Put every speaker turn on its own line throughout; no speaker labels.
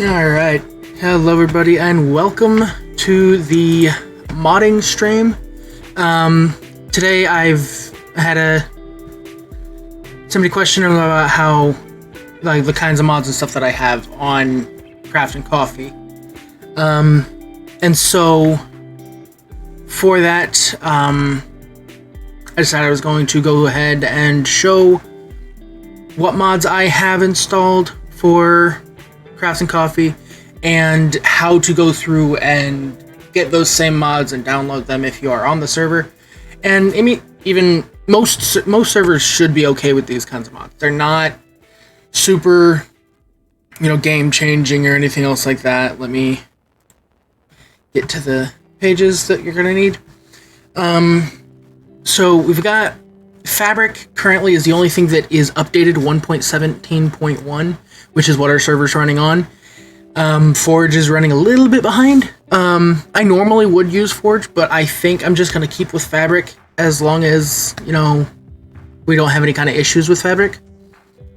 Alright, hello everybody and welcome to the modding stream. Today I've had somebody questioning about how, like, the kinds of mods and stuff that I have on Craft and Coffee. And so, for that, I decided I was going to go ahead and show what mods I have installed for Craft and Coffee, and how to go through and get those same mods and download them if you are on the server. And I mean, even most servers should be okay with these kinds of mods. They're not super, game changing or anything else like that. Let me get to the pages that you're gonna need. So we've got Fabric currently is the only thing that is updated 1.17.1, which is what our server's running on. Forge is running a little bit behind. I normally would use Forge, but I think I'm just going to keep with Fabric as long as, we don't have any kind of issues with Fabric.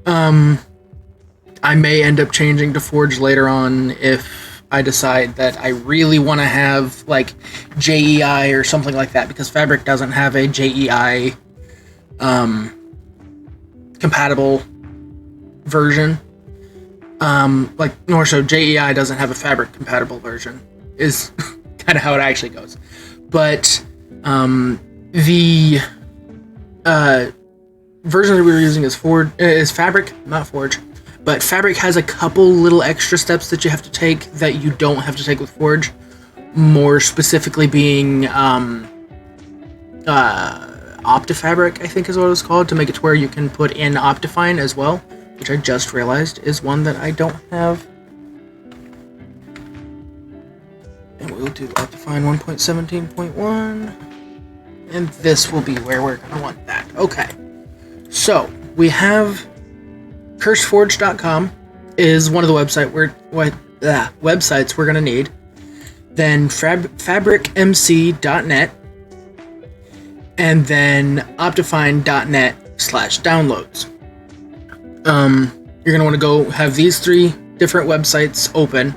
I may end up changing to Forge later on if I decide that I really want to have, like, JEI or something like that, because Fabric doesn't have a JEI compatible version. Nor so JEI doesn't have a Fabric compatible version, is kind of how it actually goes. But the version that we were using is Fabric, not Forge. But Fabric has a couple little extra steps that you have to take that you don't have to take with Forge. More specifically being OptiFabric, I think is what it was called, to make it to where you can put in Optifine as well, which I just realized is one that I don't have. And we'll do Optifine 1.17.1, and this will be where we're going to want that. Okay, so we have CurseForge.com is one of the websites we're going to need. Then FabricMC.net, and then Optifine.net/downloads. You're going to want to go have these three different websites open.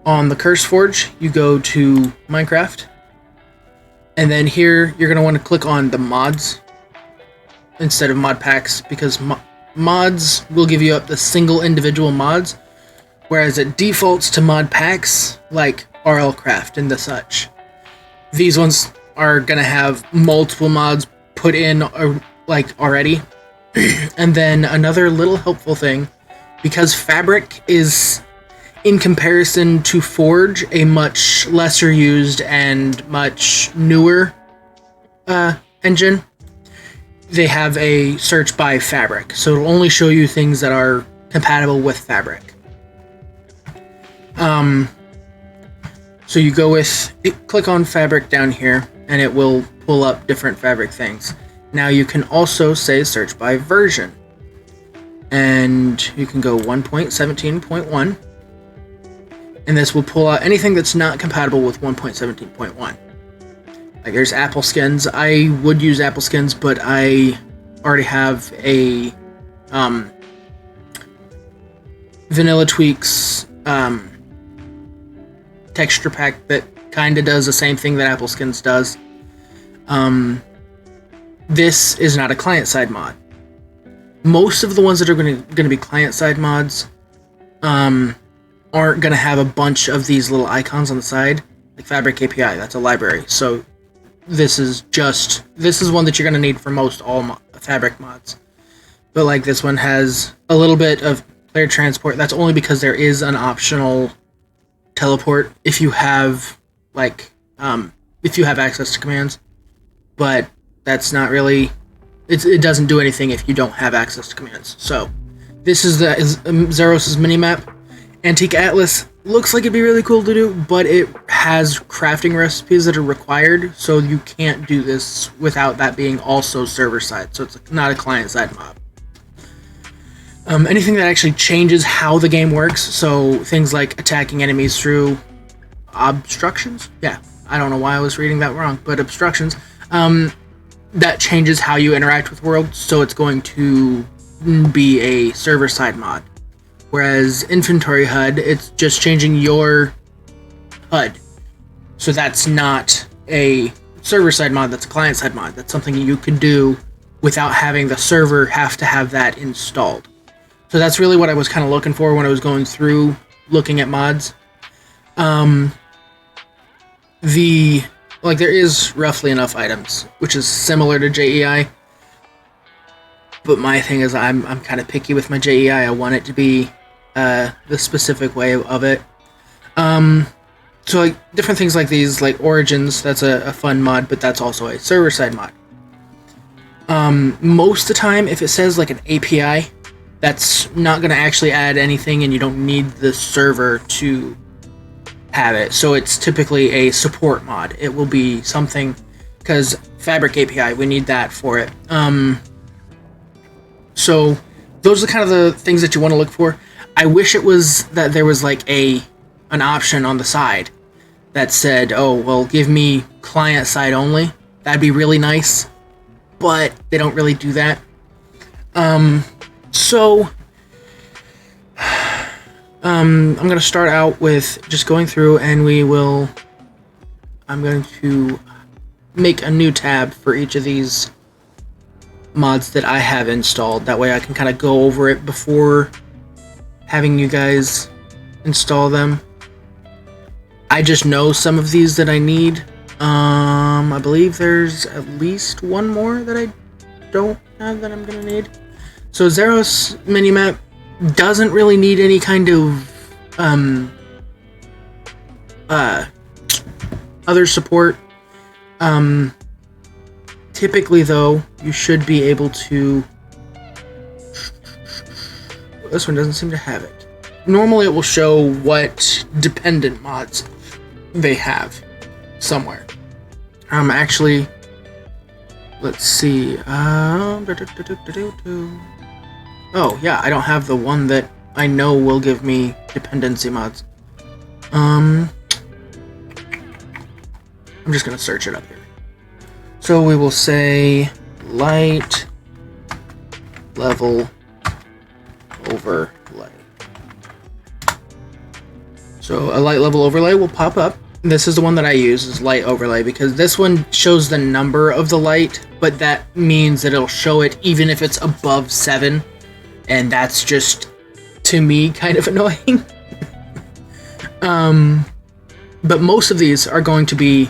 On the CurseForge, you go to Minecraft, and then here you're going to want to click on the mods instead of mod packs, because mods will give you up the single individual mods, whereas it defaults to mod packs like RLCraft and the such. These ones are going to have multiple mods put in already. And then another little helpful thing, because Fabric is, in comparison to Forge, a much lesser used and much newer engine, they have a search by Fabric, so it'll only show you things that are compatible with Fabric. So you click on Fabric down here, and it will pull up different Fabric things. Now you can also say search by version, and you can go 1.17.1, and this will pull out anything that's not compatible with 1.17.1. Like, there's Apple Skins. I would use Apple Skins, but I already have a Vanilla Tweaks texture pack that kind of does the same thing that Apple Skins does. This is not a client-side mod. Most of the ones that are going to be client-side mods aren't going to have a bunch of these little icons on the side. Like Fabric API, that's a library. So this is one that you're going to need for most all Fabric mods. But like this one has a little bit of player transport. That's only because there is an optional teleport if you have access to commands. But that's not really, it doesn't do anything if you don't have access to commands. So this is Zeros' minimap. Antique Atlas looks like it'd be really cool to do, but it has crafting recipes that are required, so you can't do this without that being also server side. So it's not a client side mod. Anything that actually changes how the game works, so things like attacking enemies through obstructions. Yeah, I don't know why I was reading that wrong, but obstructions. That changes how you interact with the world, so it's going to be a server-side mod. Whereas inventory HUD, it's just changing your HUD. So that's not a server-side mod, that's a client-side mod. That's something you could do without having the server have to have that installed. So that's really what I was kind of looking for when I was going through looking at mods. There is roughly enough items, which is similar to JEI. But my thing is, I'm kind of picky with my JEI. I want it to be the specific way of it. So like different things like these, like Origins, that's a fun mod, but that's also a server-side mod. Most of the time, if it says like an API, that's not going to actually add anything, and you don't need the server to have it. So it's typically a support mod. It will be something, because Fabric API, we need that for it. So those are kind of the things that you want to look for. I wish it was that there was like an option on the side that said, oh, well, give me client side only. That'd be really nice, but they don't really do that. So I'm going to start out with just going through, and I'm going to make a new tab for each of these mods that I have installed. That way I can kind of go over it before having you guys install them. I just know some of these that I need. I believe there's at least one more that I don't have that I'm gonna need. So Zeros minimap doesn't really need any kind of other support. Typically though, you should be able to... This one doesn't seem to have it. Normally it will show what dependent mods they have somewhere. Actually, let's see. Oh yeah, I don't have the one that I know will give me dependency mods. I'm just gonna search it up here. So we will say light level overlay. So a light level overlay will pop up. This is the one that I use, is light overlay, because this one shows the number of the light, but that means that it'll show it even if it's above 7, and that's just, to me, kind of annoying. But most of these are going to be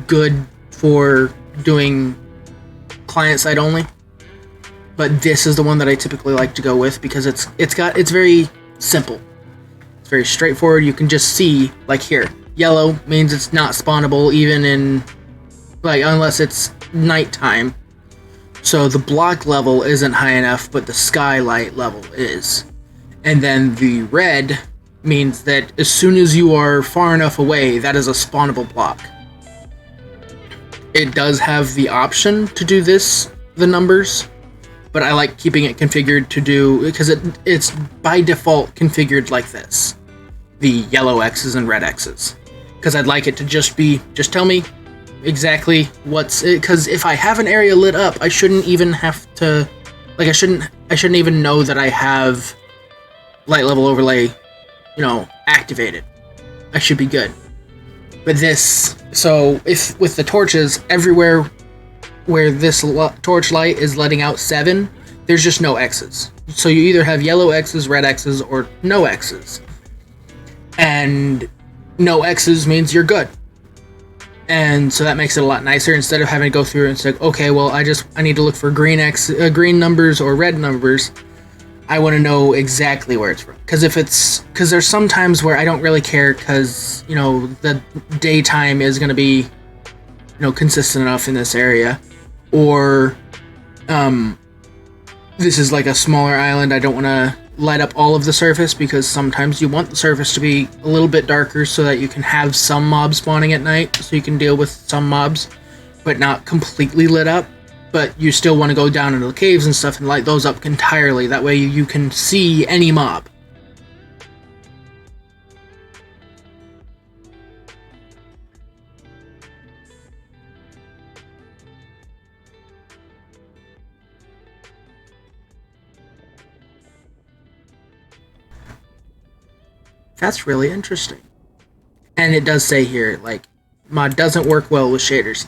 good for doing client side only, but this is the one that I typically like to go with because it's very simple. It's very straightforward. You can just see, like here, yellow means it's not spawnable even in, like, unless it's nighttime. So the block level isn't high enough, but the skylight level is. And then the red means that as soon as you are far enough away, that is a spawnable block. It does have the option to do this, the numbers, but I like keeping it configured to do, because it's by default configured like this. The yellow X's and red X's. Because I'd like it to just tell me exactly what's it, because if I have an area lit up, I shouldn't even have to, like, I shouldn't even know that I have light level overlay, activated. I should be good. But this, so if with the torches, everywhere where this torch light is letting out 7, there's just no X's. So you either have yellow X's, red X's, or no X's. And no X's means you're good. And so that makes it a lot nicer, instead of having to go through and say, okay, well, I need to look for green numbers or red numbers. I want to know exactly where it's from. Because there's some times where I don't really care, because, the daytime is going to be, consistent enough in this area. Or, this is like a smaller island. I don't want to light up all of the surface, because sometimes you want the surface to be a little bit darker so that you can have some mobs spawning at night, so you can deal with some mobs, but not completely lit up. But you still want to go down into the caves and stuff and light those up entirely. That way you can see any mob. That's really interesting. And it does say here, like, mod doesn't work well with shaders.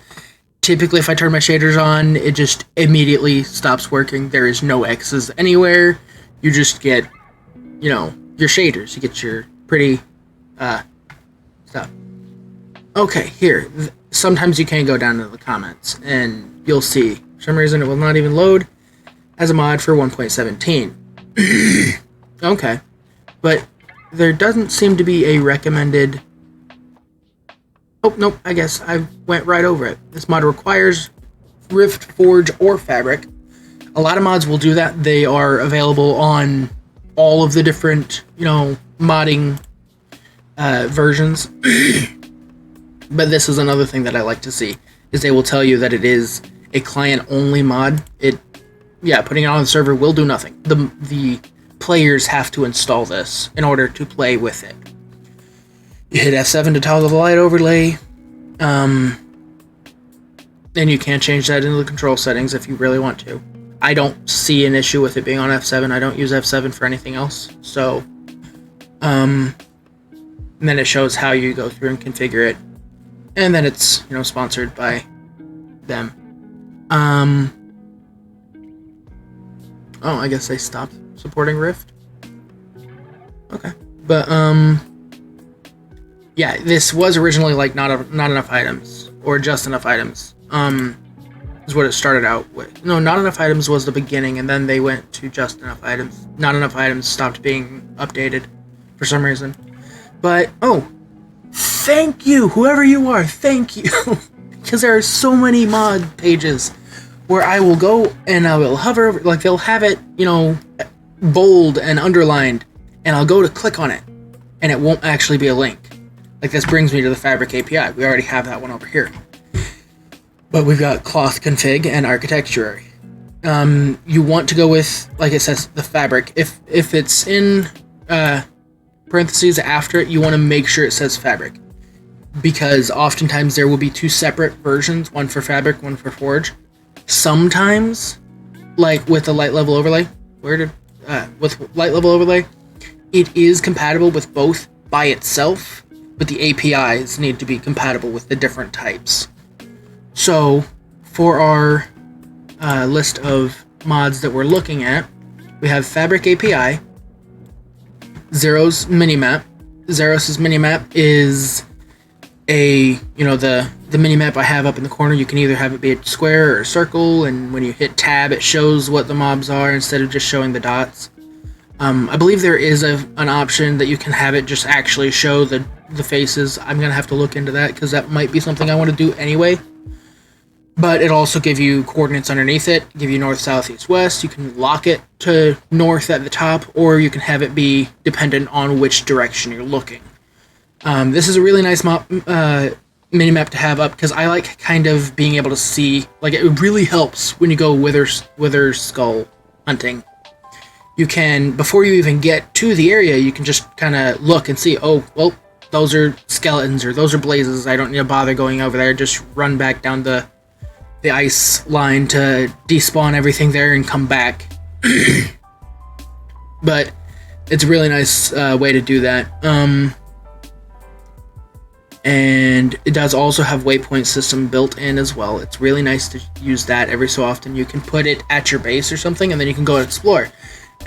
Typically, if I turn my shaders on, it just immediately stops working. There is no X's anywhere. You just get, your shaders. You get your pretty stuff. Okay, here. Sometimes you can go down to the comments, and you'll see. For some reason, it will not even load as a mod for 1.17. Okay. But there doesn't seem to be a recommended... Oh, nope, I guess I went right over it. This mod requires Rift, Forge, or Fabric. A lot of mods will do that. They are available on all of the different, modding versions. But this is another thing that I like to see, is they will tell you that it is a client-only mod. Putting it on the server will do nothing. The players have to install this in order to play with it. You hit F7 to toggle the light overlay, and you can change that into the control settings if you really want to. I don't see an issue with it being on F7. I don't use F7 for anything else, so, and then it shows how you go through and configure it, and then it's, sponsored by them. Oh, I guess they stopped supporting Rift. Okay, but, yeah, this was originally like not enough items, or just enough items. Is what it started out with. No, not enough items was the beginning, and then they went to just enough items. Not enough items stopped being updated for some reason. But thank you, whoever you are, thank you, because there are so many mod pages where I will go and I will hover over, like they'll have it, bold and underlined, and I'll go to click on it, and it won't actually be a link. Like, this brings me to the Fabric API. We already have that one over here. But we've got cloth config and architecture. You want to go with, like it says, the Fabric. If it's in parentheses after it, you want to make sure it says Fabric. Because oftentimes there will be two separate versions, one for Fabric, one for Forge. Sometimes, like with the light level overlay, with light level overlay, it is compatible with both by itself, but the APIs need to be compatible with the different types. So, for our list of mods that we're looking at, we have Fabric API, Zeros Minimap. Zeros' Minimap is the minimap I have up in the corner. You can either have it be a square or a circle, and when you hit tab, it shows what the mobs are instead of just showing the dots. I believe there is an option that you can have it just actually show the faces. I'm going to have to look into that, because that might be something I want to do anyway. But it'll also give you coordinates underneath it, give you north, south, east, west. You can lock it to north at the top, or you can have it be dependent on which direction you're looking. This is a really nice minimap to have up, because I like kind of being able to see, like, it really helps when you go wither skull hunting. You can, before you even get to the area, you can just kind of look and see, oh, well, those are skeletons, or those are blazes. I don't need to bother going over there. Just run back down the ice line to despawn everything there and come back. But it's a really nice way to do that. And it does also have waypoint system built in as well. It's really nice to use that every so often. You can put it at your base or something, and then you can go and explore.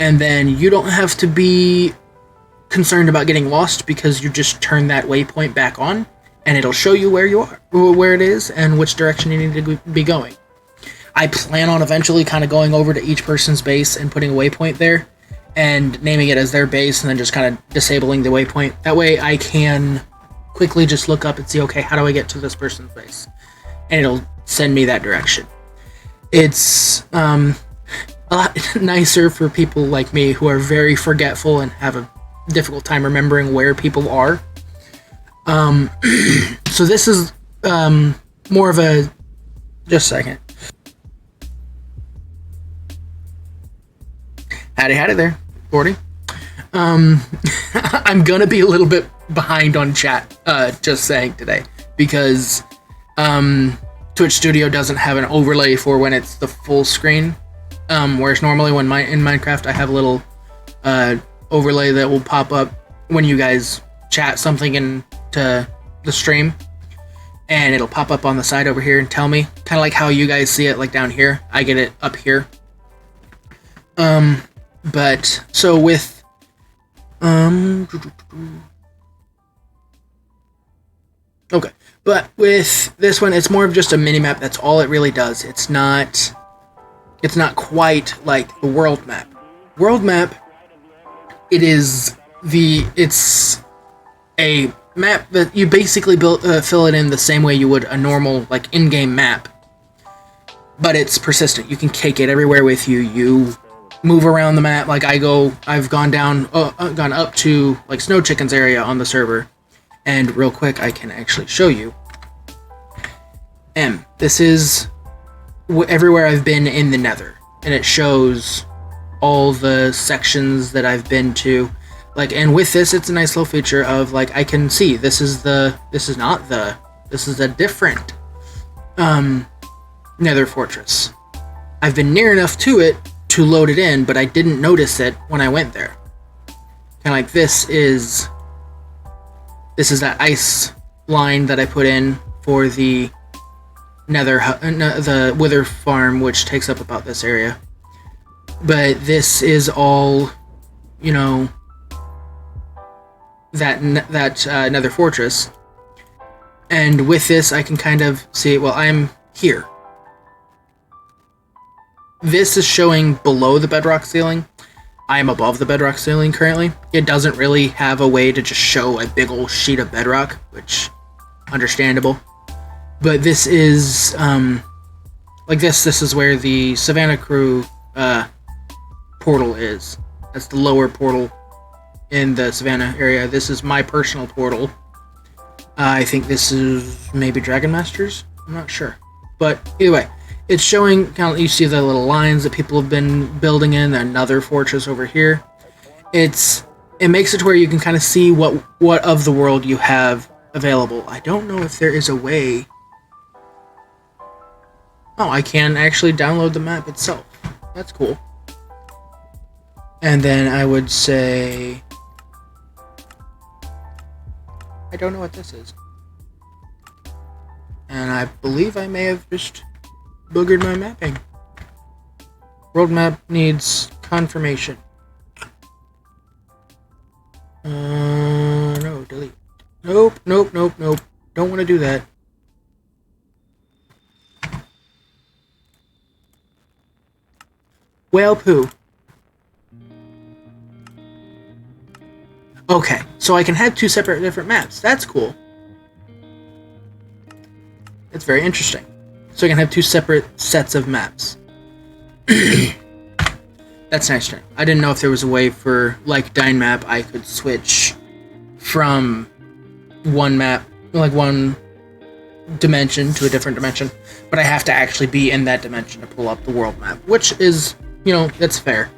And then you don't have to be concerned about getting lost, because you just turn that waypoint back on, and it'll show you where you are, where it is, and which direction you need to be going. I plan on eventually kind of going over to each person's base and putting a waypoint there, and naming it as their base, and then just kind of disabling the waypoint. That way I can quickly just look up and see, okay, how do I get to this person's base? And it'll send me that direction. It's a lot nicer for people like me who are very forgetful and have a difficult time remembering where people are. So this is more of a... Just a second. Howdy there, Gordy. I'm gonna be a little bit behind on chat, just saying today, because Twitch Studio doesn't have an overlay for when it's the full screen, whereas normally when in Minecraft I have a little overlay that will pop up when you guys chat something into the stream, and it'll pop up on the side over here and tell me, kind of like how you guys see it, like down here. I get it up here. But so with okay, but with this one, it's more of just a mini map. That's all it really does. It's not quite like the world map. World map, it's a map that you basically fill it in the same way you would a normal like in-game map, but it's persistent. You can take it everywhere with you. You move around the map. Like I've gone up to like Snow Chicken's area on the server, and real quick I can actually show you. This is everywhere I've been in the Nether, and it shows all the sections that I've been to. Like, and with this, it's a nice little feature of like I can see this is a different Nether fortress. I've been near enough to it to load it in, but I didn't notice it when I went there. Kind of like this is that ice line that I put in for the Nether, the Wither farm, which takes up about this area. But this is all, you know, that Nether fortress. And with this, I can kind of see, well, I'm here. This is showing below the bedrock ceiling. I am above the bedrock ceiling currently. It doesn't really have a way to just show a big old sheet of bedrock, which, understandable. But this is, like this is where the Savannah Crew portal is. That's the lower portal in the Savannah area. This is my personal portal. I think this is maybe Dragon Masters? I'm not sure. But either way, it's showing, kind of, you see the little lines that people have been building in, another fortress over here. It makes it to where you can kind of see what of the world you have available. I don't know if there is a way. Oh, I can actually download the map itself. That's cool. And then I would say, I don't know what this is. And I believe I may have just boogered my mapping. World map needs confirmation. No, delete. Nope. Don't want to do that. Whale poo. Okay, so I can have two separate different maps. That's cool. It's very interesting. So I can have two separate sets of maps. That's nice. I didn't know if there was a way for, like Dynmap, I could switch from one map, like one dimension to a different dimension, but I have to actually be in that dimension to pull up the world map, which is, you know, that's fair.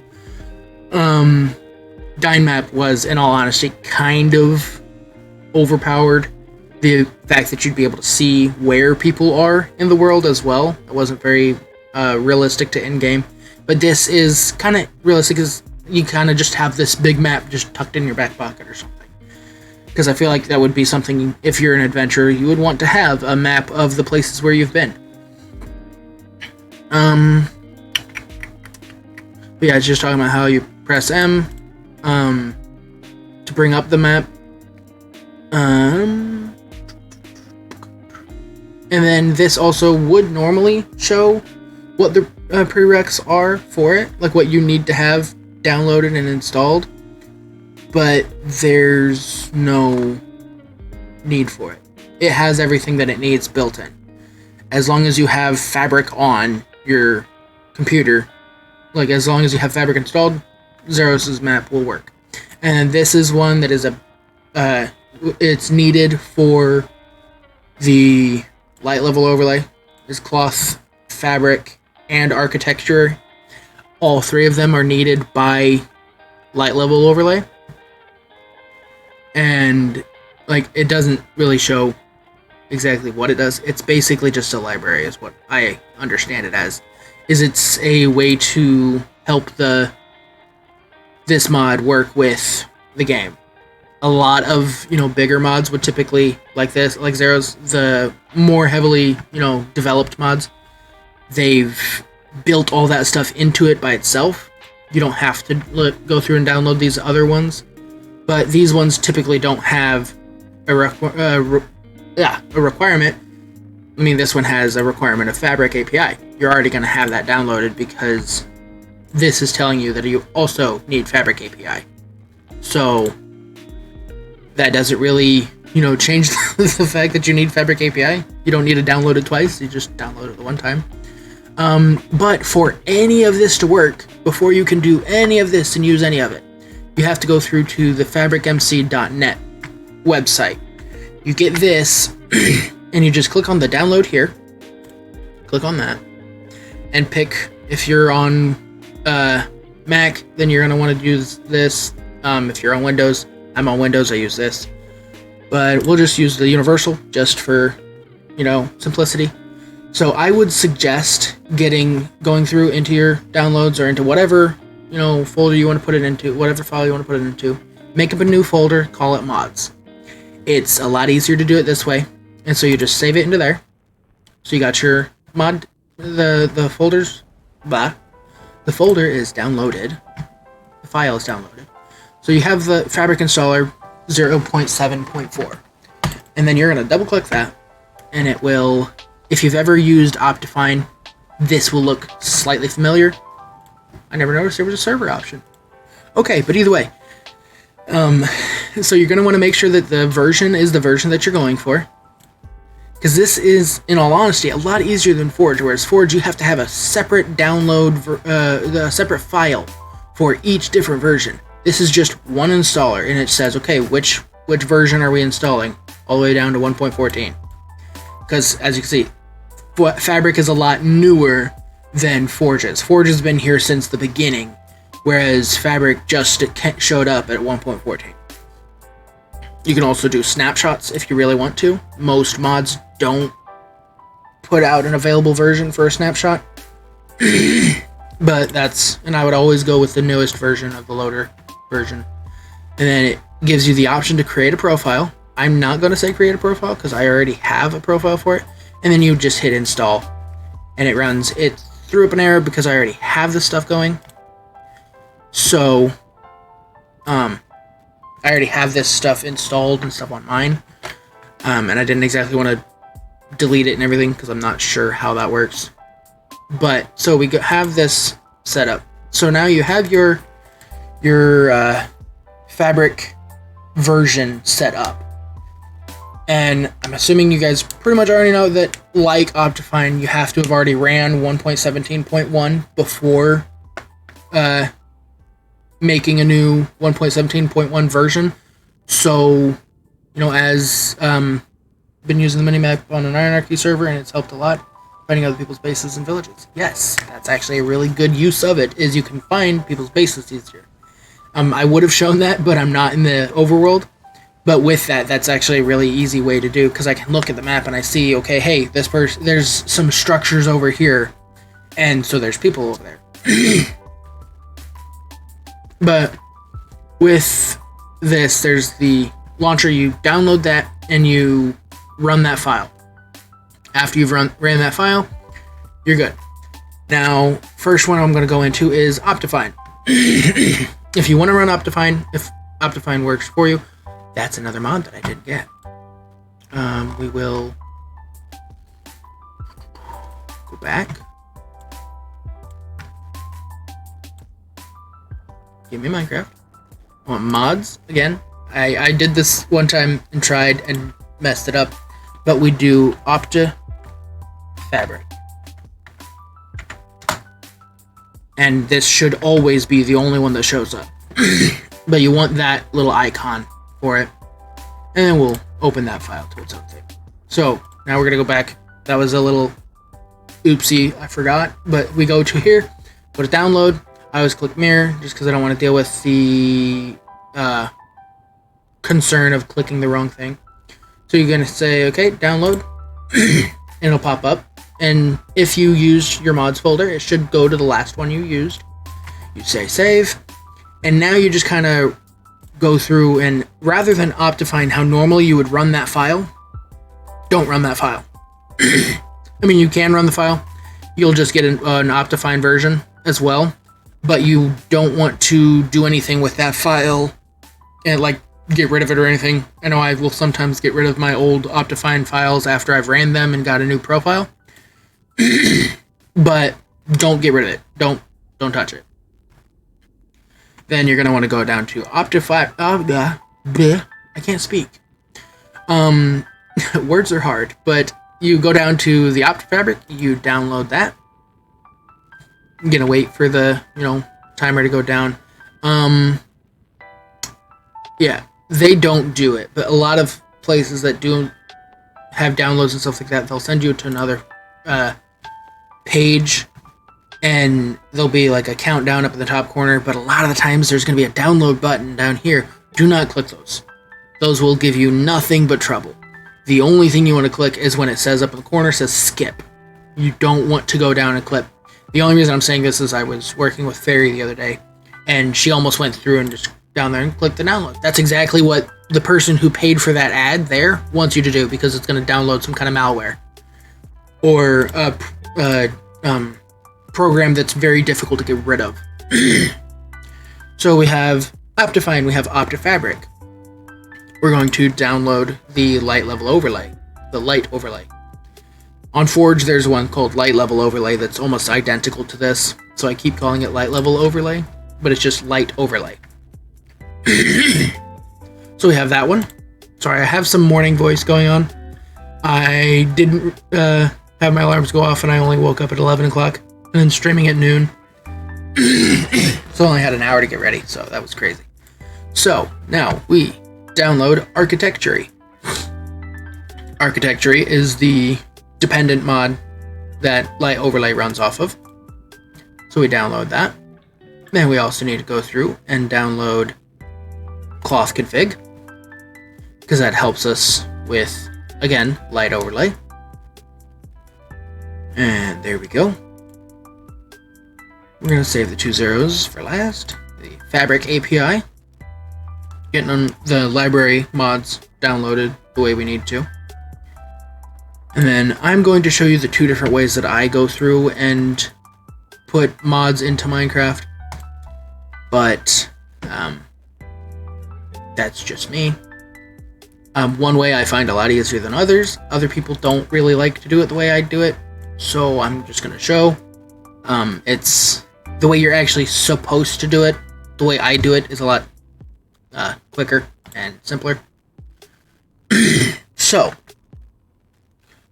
Dynmap was, in all honesty, kind of overpowered. The fact that you'd be able to see where people are in the world as well, it wasn't very realistic to in-game. But this is kind of realistic, because you kind of just have this big map just tucked in your back pocket or something. Because I feel like that would be something, if you're an adventurer, you would want to have a map of the places where you've been. But yeah, it's just talking about how you press M to bring up the map. And then this also would normally show what the prereqs are for it, like what you need to have downloaded and installed, but there's no need for it. It has everything that it needs built in. As long as you have Fabric on your computer, like as long as you have Fabric installed, Zeros' map will work. And this is one that is it's needed for the light level overlay. Is cloth, fabric, and architecture. All three of them are needed by light level overlay. And like it doesn't really show exactly what it does. It's basically just a library is what I understand it as. It's a way to help this mod work with the game. a lot of, bigger mods would typically, like this, like Zero's, the more heavily, developed mods, they've built all that stuff into it by itself. You don't have to go through and download these other ones, but these ones typically don't have a requirement. I mean, this one has a requirement of Fabric API. You're already going to have that downloaded because this is telling you that you also need Fabric API. So that doesn't really, change the fact that you need Fabric API. You don't need to download it twice. You just download it the one time. But for any of this to work, before you can do any of this and use any of it, you have to go through to the fabricmc.net website. You get this, and you just click on the download here. Click on that, and pick, if you're on Mac, then you're going to want to use this. If you're on Windows, I'm on Windows, I use this. But we'll just use the universal, just for, simplicity. So I would suggest going through into your downloads or into whatever, folder you want to put it into, whatever file you want to put it into. Make up a new folder, call it mods. It's a lot easier to do it this way. And so you just save it into there. So you got your mod, the folders, the folder is downloaded. The file is downloaded. So you have the Fabric installer 0.7.4. And then you're going to double click that, and it will, if you've ever used Optifine, this will look slightly familiar. I never noticed there was a server option. Okay, but either way. So you're going to want to make sure that the version is the version that you're going for. Because this is, in all honesty, a lot easier than Forge, whereas Forge you have to have a separate download, a separate file for each different version. This is just one installer, and it says, okay, which version are we installing? All the way down to 1.14. Because, as you can see, Fabric is a lot newer than Forge is. Forge has been here since the beginning, whereas Fabric just showed up at 1.14. You can also do snapshots if you really want to. Most mods don't put out an available version for a snapshot. But and I would always go with the newest version of the loader version. And then it gives you the option to create a profile. I'm not going to say create a profile because I already have a profile for it. And then you just hit install. And it runs. It threw up an error because I already have this stuff going. So, I already have this stuff installed and stuff on mine. And I didn't exactly want to delete it and everything because I'm not sure how that works. But, so we have this set up. So now you have your Fabric version set up. And I'm assuming you guys pretty much already know that, like Optifine, you have to have already ran 1.17.1 before making a new 1.17.1 version. So, as been using the minimap on an Ironarchy server, and it's helped a lot finding other people's bases and villages. Yes, that's actually a really good use of it, is you can find people's bases easier. I would have shown that, but I'm not in the overworld. But with that, that's actually a really easy way to do, because I can look at the map and I see, okay, hey, there's some structures over here, and so there's people over there. But with this, there's the launcher. You download that and you run that file. After you've ran that file, you're good. Now, first one I'm going to go into is Optifine. If you want to run Optifine, if Optifine works for you, that's another mod that I didn't get. We will go back. Give me Minecraft. I want mods again. I did this one time and tried and messed it up, but we do Opta Fabric. And this should always be the only one that shows up. But you want that little icon for it. And then we'll open that file to its own thing. So, now we're going to go back. That was a little oopsie, I forgot. But we go to here, go to download. I always click mirror, just because I don't want to deal with the concern of clicking the wrong thing. So you're going to say, okay, download. And it'll pop up. And if you used your mods folder, it should go to the last one you used. You say save. And now you just kind of go through and rather than Optifine how normally you would run that file, don't run that file. I mean, you can run the file. You'll just get an Optifine version as well, but you don't want to do anything with that file and like get rid of it or anything. I know I will sometimes get rid of my old Optifine files after I've ran them and got a new profile, but don't get rid of it. Don't touch it. Then you're going to want to go down to Optifine. I can't speak. Words are hard, but you go down to the OptiFabric, you download that. I'm going to wait for the, timer to go down. Yeah, they don't do it, but a lot of places that do have downloads and stuff like that, they'll send you to another page, and there'll be like a countdown up in the top corner, but a lot of the times there's going to be a download button down here. Do not click those. Those will give you nothing but trouble. The only thing you want to click is when it says up in the corner, says skip. You don't want to go down and click. The only reason I'm saying this is I was working with Fairy the other day, and she almost went through and just down there and clicked the download. That's exactly what the person who paid for that ad there wants you to do, because it's going to download some kind of malware or a program that's very difficult to get rid of. So we have Optifine, we have OptiFabric. We're going to download the light level overlay, the light overlay. On Forge, there's one called light level overlay that's almost identical to this, so I keep calling it light level overlay, but it's just light overlay. So we have that one. Sorry, I have some morning voice going on. I didn't have my alarms go off, and I only woke up at 11 o'clock, and then streaming at noon. So I only had an hour to get ready, so that was crazy. So now we download Architecture. Architecture is the dependent mod that Light Overlay runs off of. So we download that. Then we also need to go through and download Cloth Config, because that helps us with, again, Light Overlay. And there we go. We're going to save the 2 zeros for last. The Fabric API. Getting on the library mods downloaded the way we need to. And then I'm going to show you the 2 different ways that I go through and put mods into Minecraft. But that's just me. One way I find a lot easier than others. Other people don't really like to do it the way I do it. So I'm just going to show. It's the way you're actually supposed to do it. The way I do it is a lot quicker and simpler. So,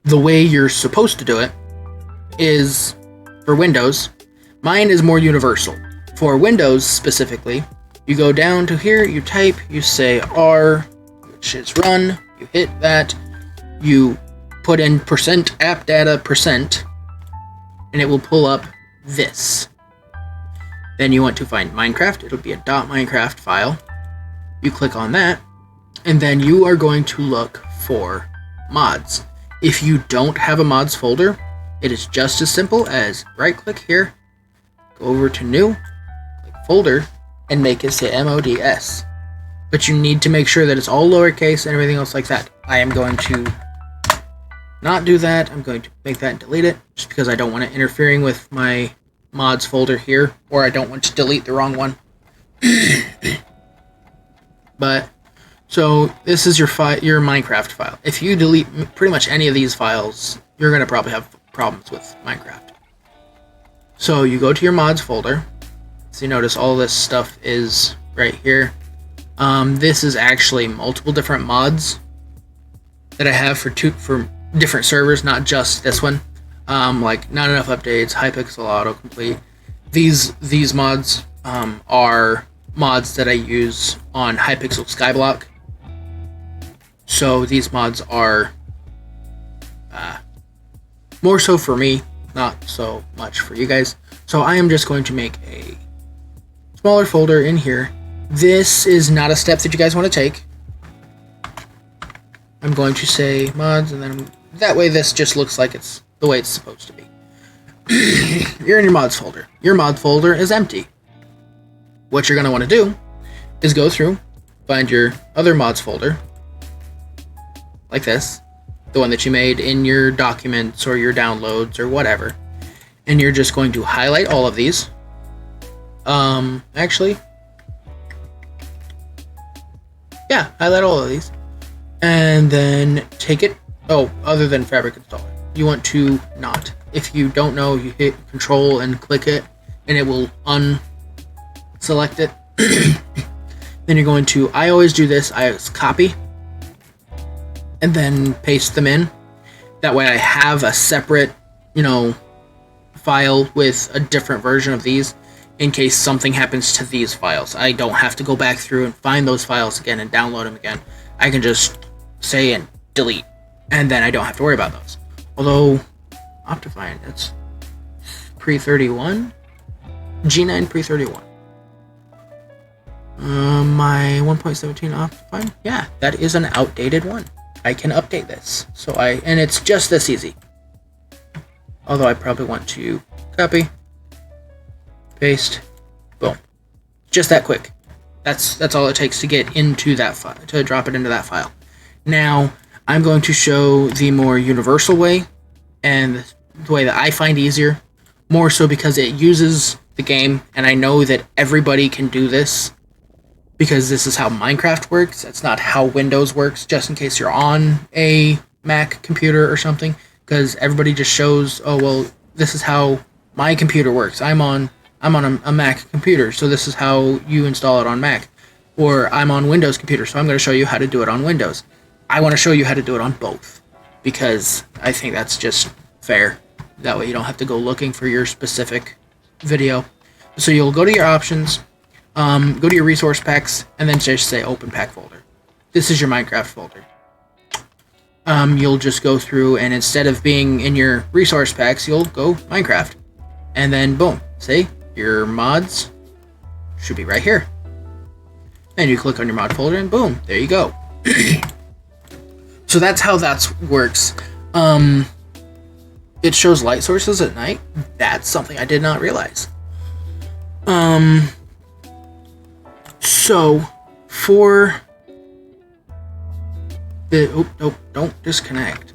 the way you're supposed to do it is, for Windows, mine is more universal. For Windows specifically, you go down to here, you type, you say R, which is run, you hit that, you put in %appdata%, and it will pull up this. Then you want to find Minecraft, it'll be a .minecraft file. You click on that, and then you are going to look for mods. If you don't have a mods folder, it is just as simple as right click here, go over to new, click folder, and make it say mods. But you need to make sure that it's all lowercase and everything else like that. I am going to not do that. I'm going to make that and delete it, just because I don't want it interfering with my mods folder here, or I don't want to delete the wrong one. But so this is your Minecraft file. If you delete pretty much any of these files, you're going to probably have problems with Minecraft. So you go to your mods folder. So you notice all this stuff is right here. This is actually multiple different mods that I have for different servers, not just this one. Like Not Enough Updates, Hypixel Autocomplete. These mods are mods that I use on Hypixel Skyblock. So these mods are more so for me, not so much for you guys. So I am just going to make a smaller folder in here. This is not a step that you guys want to take. I'm going to say mods, and then that way this just looks like it's the way it's supposed to be. You're in your mods folder. Your mod folder is empty. What you're going to want to do is go through, find your other mods folder, like this, the one that you made in your documents or your downloads or whatever, and you're just going to highlight all of these. Actually, yeah, highlight all of these, and then take it. Oh, other than Fabric Installer, you want to not. If you don't know, you hit Control and click it, and it will unselect it. Then you're going to, I always do this, I always copy, and then paste them in. That way I have a separate, file with a different version of these in case something happens to these files. I don't have to go back through and find those files again and download them again. I can just say and delete, and then I don't have to worry about those. Although, Optifine, it's pre-31? G9 pre-31. My 1.17 Optifine? Yeah, that is an outdated one. I can update this. And it's just this easy. Although I probably want to copy, paste, boom. Just that quick. That's all it takes to get into that file, to drop it into that file. Now, I'm going to show the more universal way, and the way that I find easier, more so because it uses the game, and I know that everybody can do this, because this is how Minecraft works. It's not how Windows works, just in case you're on a Mac computer or something, because everybody just shows, oh, well, this is how my computer works. I'm on a Mac computer, so this is how you install it on Mac. Or I'm on Windows computer, so I'm going to show you how to do it on Windows. I want to show you how to do it on both, because I think that's just fair. That way you don't have to go looking for your specific video. So you'll go to your options, go to your resource packs, and then just say open pack folder. This is your Minecraft folder. You'll just go through, and instead of being in your resource packs, you'll go Minecraft. And then boom, see, your mods should be right here. And you click on your mod folder, and boom, there you go. So that's how that works. It shows light sources at night. That's something I did not realize. So for the don't disconnect.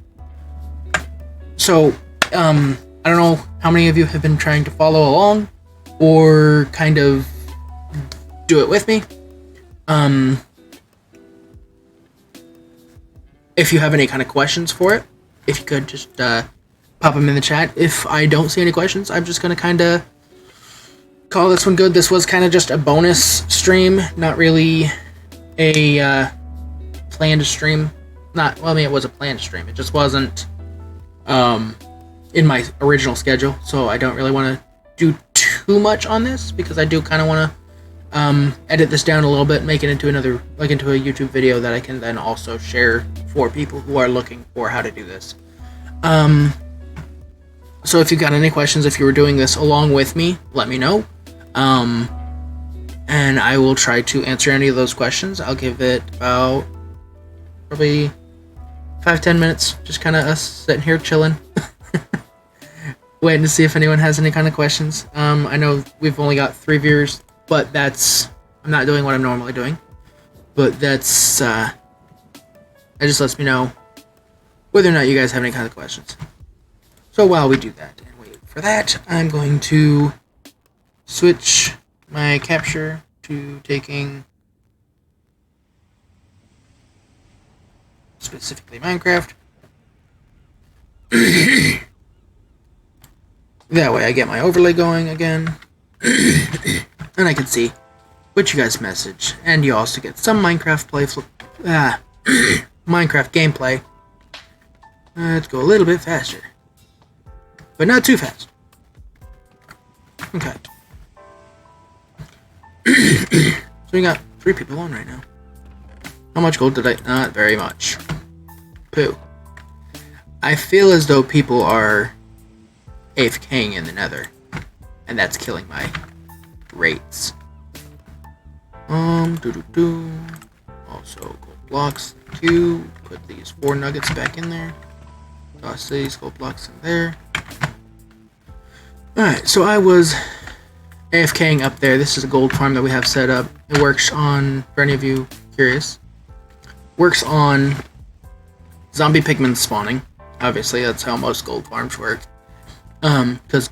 So I don't know how many of you have been trying to follow along or kind of do it with me. If you have any kind of questions for it, if you could just pop them in the chat. If I don't see any questions, I'm just going to kind of call this one good. This was kind of just a bonus stream, not really a planned stream. It was a planned stream. It just wasn't in my original schedule, so I don't really want to do too much on this, because I do kind of want to edit this down a little bit, make it into into a YouTube video that I can then also share for people who are looking for how to do this. So if you've got any questions, if you were doing this along with me, let me know. And I will try to answer any of those questions. I'll give it about probably 5-10 minutes, just kind of us sitting here chilling, waiting to see if anyone has any kind of questions. I know we've only got 3 viewers, but I'm not doing what I'm normally doing, but that just lets me know whether or not you guys have any kind of questions. So while we do that and wait for that, I'm going to switch my capture to taking specifically Minecraft. That way I get my overlay going again. And I can see what you guys message. And you also get some Minecraft Minecraft gameplay. Let's go a little bit faster. But not too fast. Okay. So we got 3 people on right now. How much gold did I... Not very much. Poo. I feel as though people are AFKing in the nether. And that's killing my rates. Also, gold blocks. Thank you. Put these 4 nuggets back in there. Toss these gold blocks in there. Alright, so I was AFKing up there. This is a gold farm that we have set up. It works on, for any of you curious, works on zombie pigmen spawning. Obviously, that's how most gold farms work. Because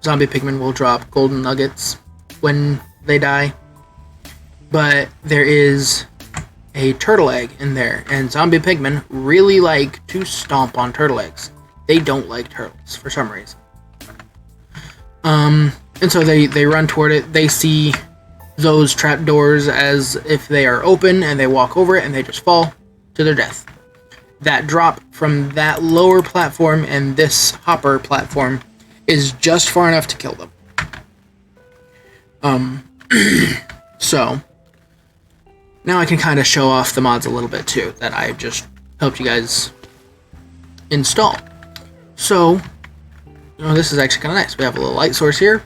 zombie pigmen will drop golden nuggets when they die. But there is a turtle egg in there, and zombie pigmen really like to stomp on turtle eggs. They don't like turtles for some reason. And so they run toward it. They see those trapdoors as if they are open, and they walk over it, and they just fall to their death. That drop from that lower platform and this hopper platform is just far enough to kill them. So now I can kind of show off the mods a little bit too that I just helped you guys install. So, this is actually kind of nice. We have a little light source here,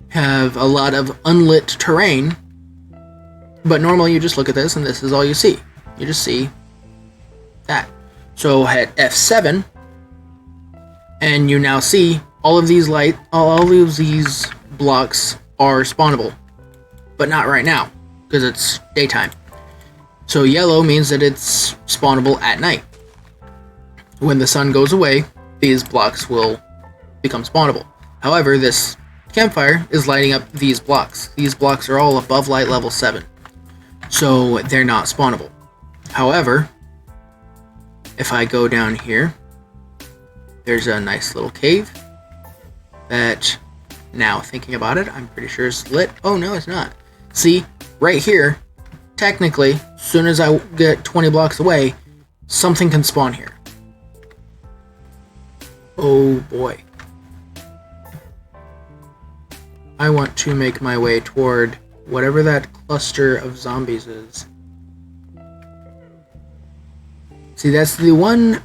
have a lot of unlit terrain, but normally you just look at this and this is all you see. You just see that. So hit F7, and you now see all of these all of these blocks are spawnable, but not right now because it's daytime. So yellow means that it's spawnable at night. When the sun goes away, these blocks will become spawnable. However, this campfire is lighting up these blocks. These blocks are all above light level 7, so they're not spawnable. However, if I go down here, there's a nice little cave that, now thinking about it, I'm pretty sure is lit. Oh no, it's not. See, right here, technically, as soon as I get 20 blocks away, something can spawn here. Oh boy. I want to make my way toward whatever that cluster of zombies is. See, that's the one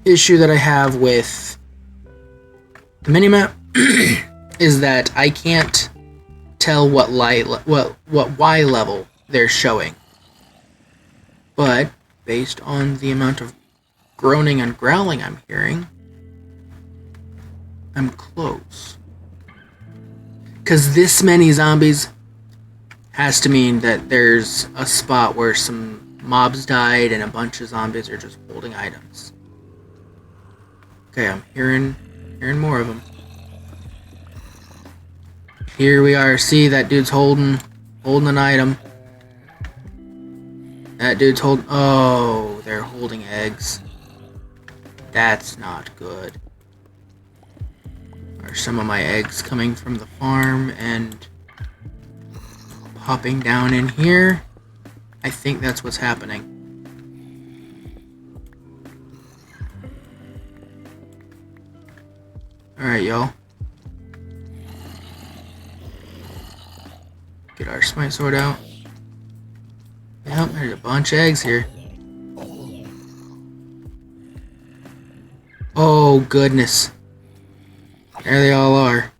issue that I have with the minimap is that I can't tell what Y level they're showing. But based on the amount of groaning and growling I'm hearing, I'm close. Because this many zombies has to mean that there's a spot where some mobs died and a bunch of zombies are just holding items. Okay, I'm hearing more of them. Here we are. See, that dude's holding an item. That dude's holding... Oh, they're holding eggs. That's not good. Are some of my eggs coming from the farm and popping down in here? I think that's what's happening. Alright, y'all. Get our smite sword out. Yep, there's a bunch of eggs here. Oh, goodness. There they all are.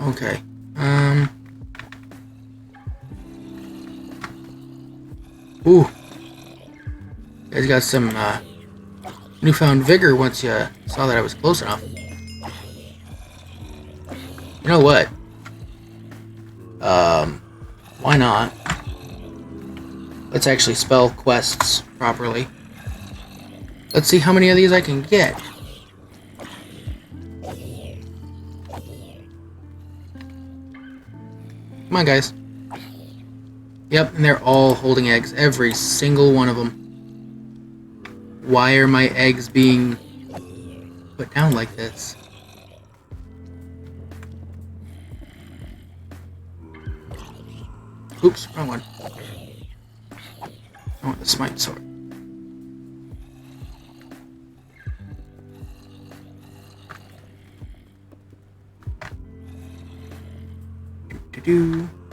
Okay. Ooh. You guys got some newfound vigor once you saw that I was close enough. You know what? Why not? Let's actually spell quests properly. Let's see how many of these I can get. Come on, guys. Yep, and they're all holding eggs. Every single one of them. Why are my eggs being put down like this? Oops, wrong one. I want the smite sword.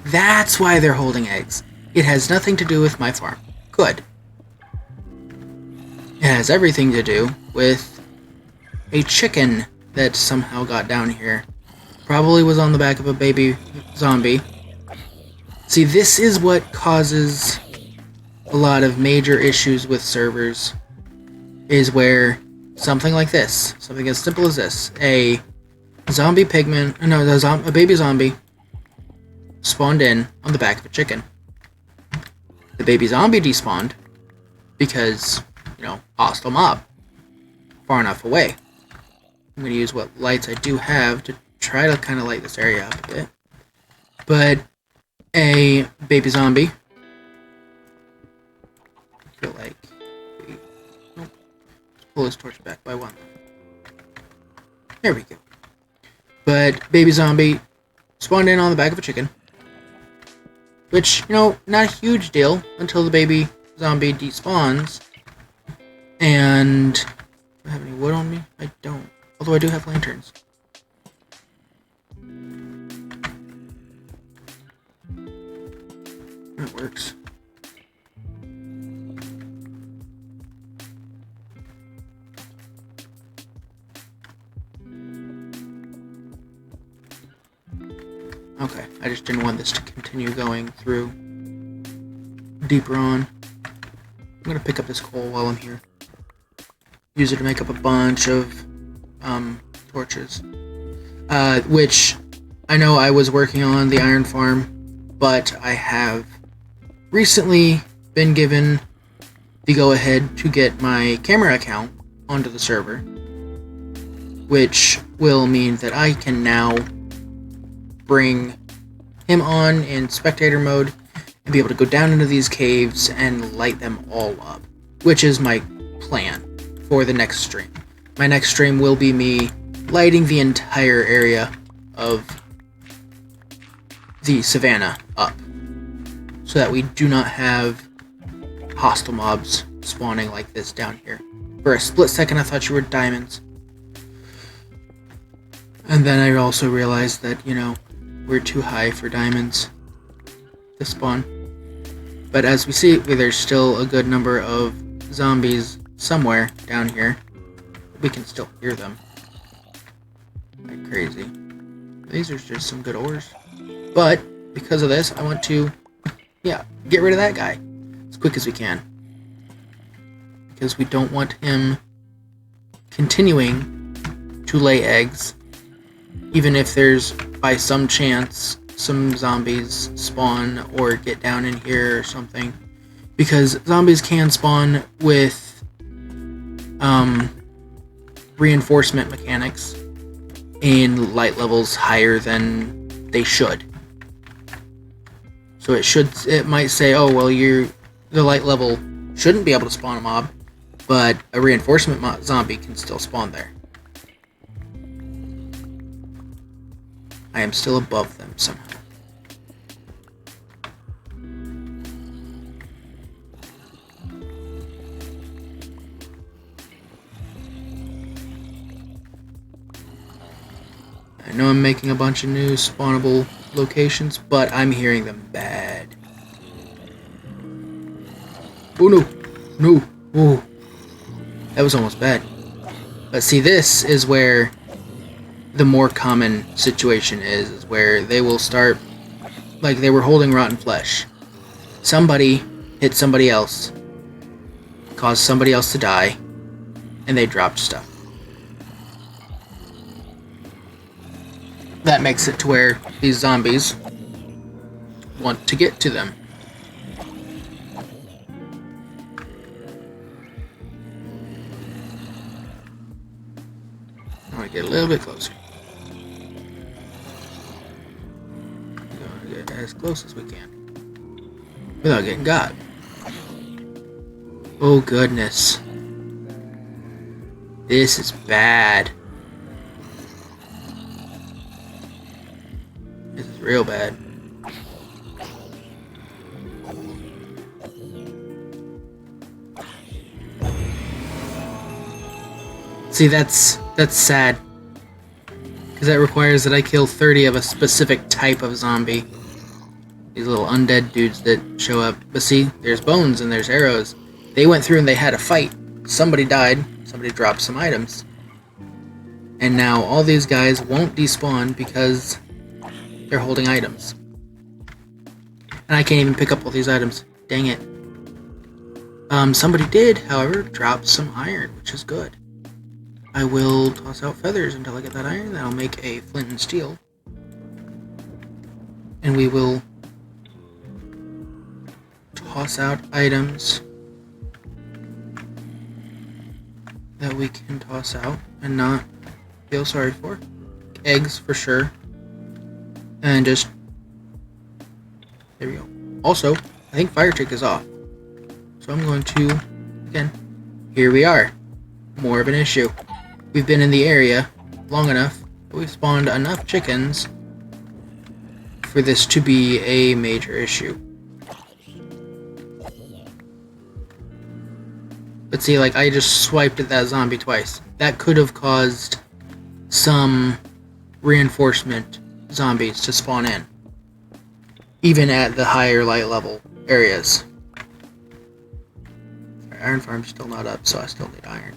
That's why they're holding eggs. It has nothing to do with my farm. Good. It has everything to do with a chicken that somehow got down here. Probably was on the back of a baby zombie. See, this is what causes a lot of major issues with servers, is where something like this, something as simple as this, a zombie pigman, no, a baby zombie spawned in on the back of a chicken. The baby zombie despawned because, hostile mob. Far enough away. I'm going to use what lights I do have to try to kind of light this area up a bit. But a baby zombie. I feel like... Nope. Let's pull this torch back by one. There we go. But baby zombie spawned in on the back of a chicken. Which, not a huge deal until the baby zombie despawns. And... do I have any wood on me? I don't. Although I do have lanterns. That works. Okay, I just didn't want this to continue going through deeper on. I'm gonna pick up this coal while I'm here. Use it to make up a bunch of torches. Which I know I was working on the iron farm, but I have recently been given the go-ahead to get my camera account onto the server, which will mean that I can now bring him on in spectator mode and be able to go down into these caves and light them all up, which is my plan for the next stream. My next stream will be me lighting the entire area of the savannah up, so that we do not have hostile mobs spawning like this down here. For a split second I thought you were diamonds. And then I also realized that, we're too high for diamonds to spawn. But as we see, there's still a good number of zombies somewhere down here. We can still hear them. Like crazy. These are just some good ores. But, because of this, I want to, get rid of that guy as quick as we can. Because we don't want him continuing to lay eggs, even if there's, by some chance, some zombies spawn or get down in here or something. Because zombies can spawn with reinforcement mechanics in light levels higher than they should. So it might say, oh, well, the light level shouldn't be able to spawn a mob, but a reinforcement zombie can still spawn there. I am still above them somehow. I know I'm making a bunch of new spawnable locations, but I'm hearing them bad. Oh no! No! Oh! That was almost bad. But see, this is where the more common situation is where they will start, like they were holding rotten flesh. Somebody hit somebody else, caused somebody else to die, and they dropped stuff. That makes it to where these zombies want to get to them. I want to get a little bit closer. We're going to get as close as we can without getting got. Oh goodness. This is bad. This is real bad. See, that's sad. Because that requires that I kill 30 of a specific type of zombie. These little undead dudes that show up. But see, there's bones and there's arrows. They went through and they had a fight. Somebody died. Somebody dropped some items. And now all these guys won't despawn because they're holding items. And I can't even pick up all these items. Dang it. Somebody did, however, drop some iron, which is good. I will toss out feathers until I get that iron. That'll make a flint and steel. and we will toss out items that we can toss out and not feel sorry for. Eggs for sure. And just, there we go. Also, I think fire tick is off. So I'm going to, again, here we are. More of an issue. We've been in the area long enough that we've spawned enough chickens for this to be a major issue. But see, like, I just swiped at that zombie twice. That could have caused some reinforcement zombies to spawn in, even at the higher light level areas. Sorry, iron farm's still not up, so I still need iron.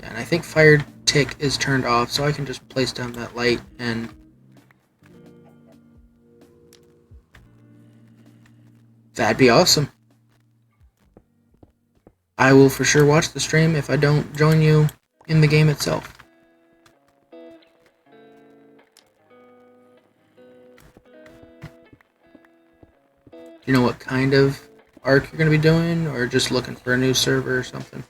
Yeah, and I think fire tick is turned off, so I can just place down that light and that'd be awesome. I will for sure watch the stream if I don't join you in the game itself. Do you know what kind of Ark you're going to be doing, or just looking for a new server or something?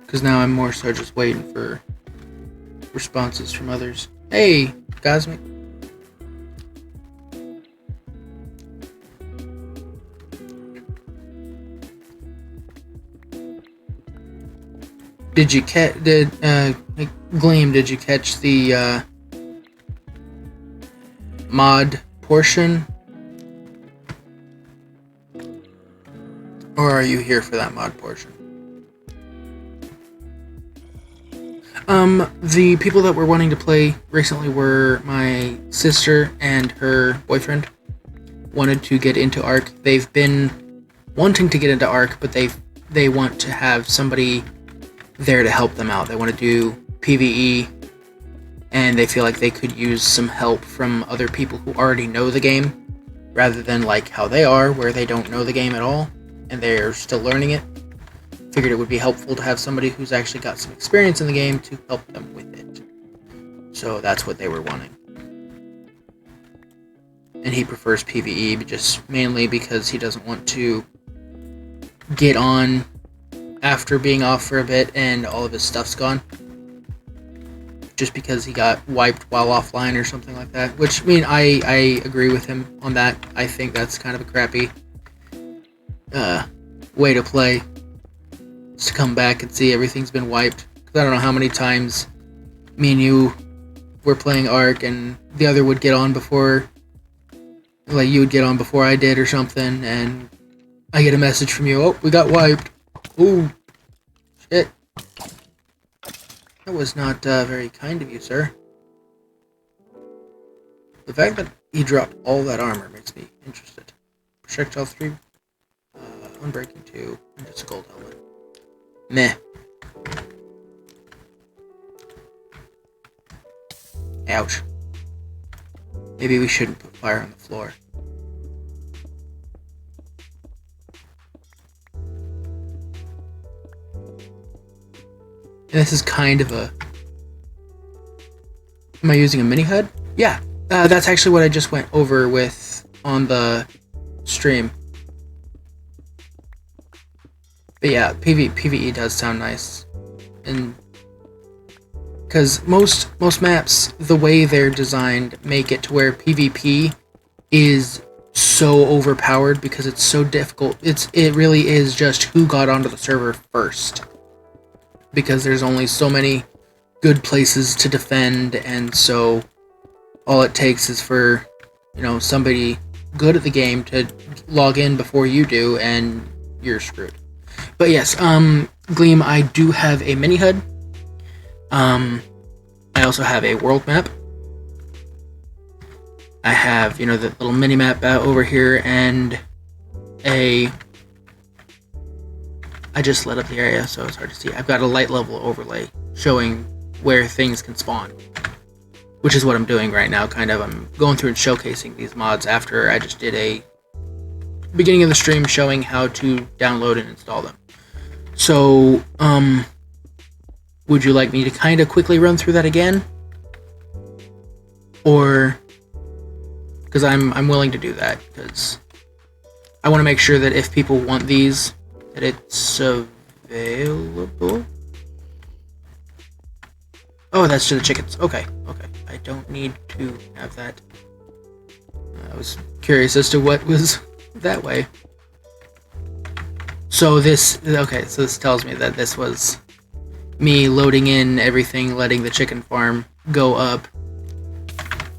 Because now I'm more so just waiting for responses from others. Hey, Cosmic. Did you catch? Gleam? Did you catch the mod portion, or are you here for that mod portion? The people that were wanting to play recently were my sister and her boyfriend. Wanted to get into Ark. They've been wanting to get into Ark, but they want to have somebody there to help them out. They want to do PvE, and they feel like they could use some help from other people who already know the game, rather than like how they are, where they don't know the game at all, and they're still learning it. Figured it would be helpful to have somebody who's actually got some experience in the game to help them with it. So that's what they were wanting. And he prefers PvE, but just mainly because he doesn't want to get on after being off for a bit and all of his stuff's gone. Just because he got wiped while offline or something like that. Which, I mean, I agree with him on that. I think that's kind of a crappy way to play. To come back and see everything's been wiped. Because I don't know how many times me and you were playing Ark and the other would get on before, like you would get on before I did or something, and I get a message from you, oh, we got wiped. Ooh, shit. That was not very kind of you, sir. The fact that he dropped all that armor makes me interested. Projectile 3, Unbreaking 2, and just a gold helmet. Meh. Ouch. Maybe we shouldn't put fire on the floor. And this is kind of a... Am I using a mini HUD? Yeah. That's actually what I just went over with on the stream. But yeah, PvE does sound nice, and because most maps, the way they're designed, make it to where PvP is so overpowered because it's so difficult. It really is just who got onto the server first, because there's only so many good places to defend, and so all it takes is for, you know, somebody good at the game to log in before you do, and you're screwed. But yes, Gleam, I do have a mini HUD. I also have a world map. I have, you know, the little mini map over here, and I just lit up the area, so it's hard to see. I've got a light level overlay showing where things can spawn. which is what I'm doing right now. Kind of, I'm going through and showcasing these mods after I just did a beginning of the stream showing how to download and install them. So, would you like me to kind of quickly run through that again? Or, because I'm willing to do that, because I want to make sure that if people want these, that it's available. Oh, that's to the chickens. Okay. I don't need to have that. I was curious as to what was that way. So this tells me that this was me loading in everything, letting the chicken farm go up.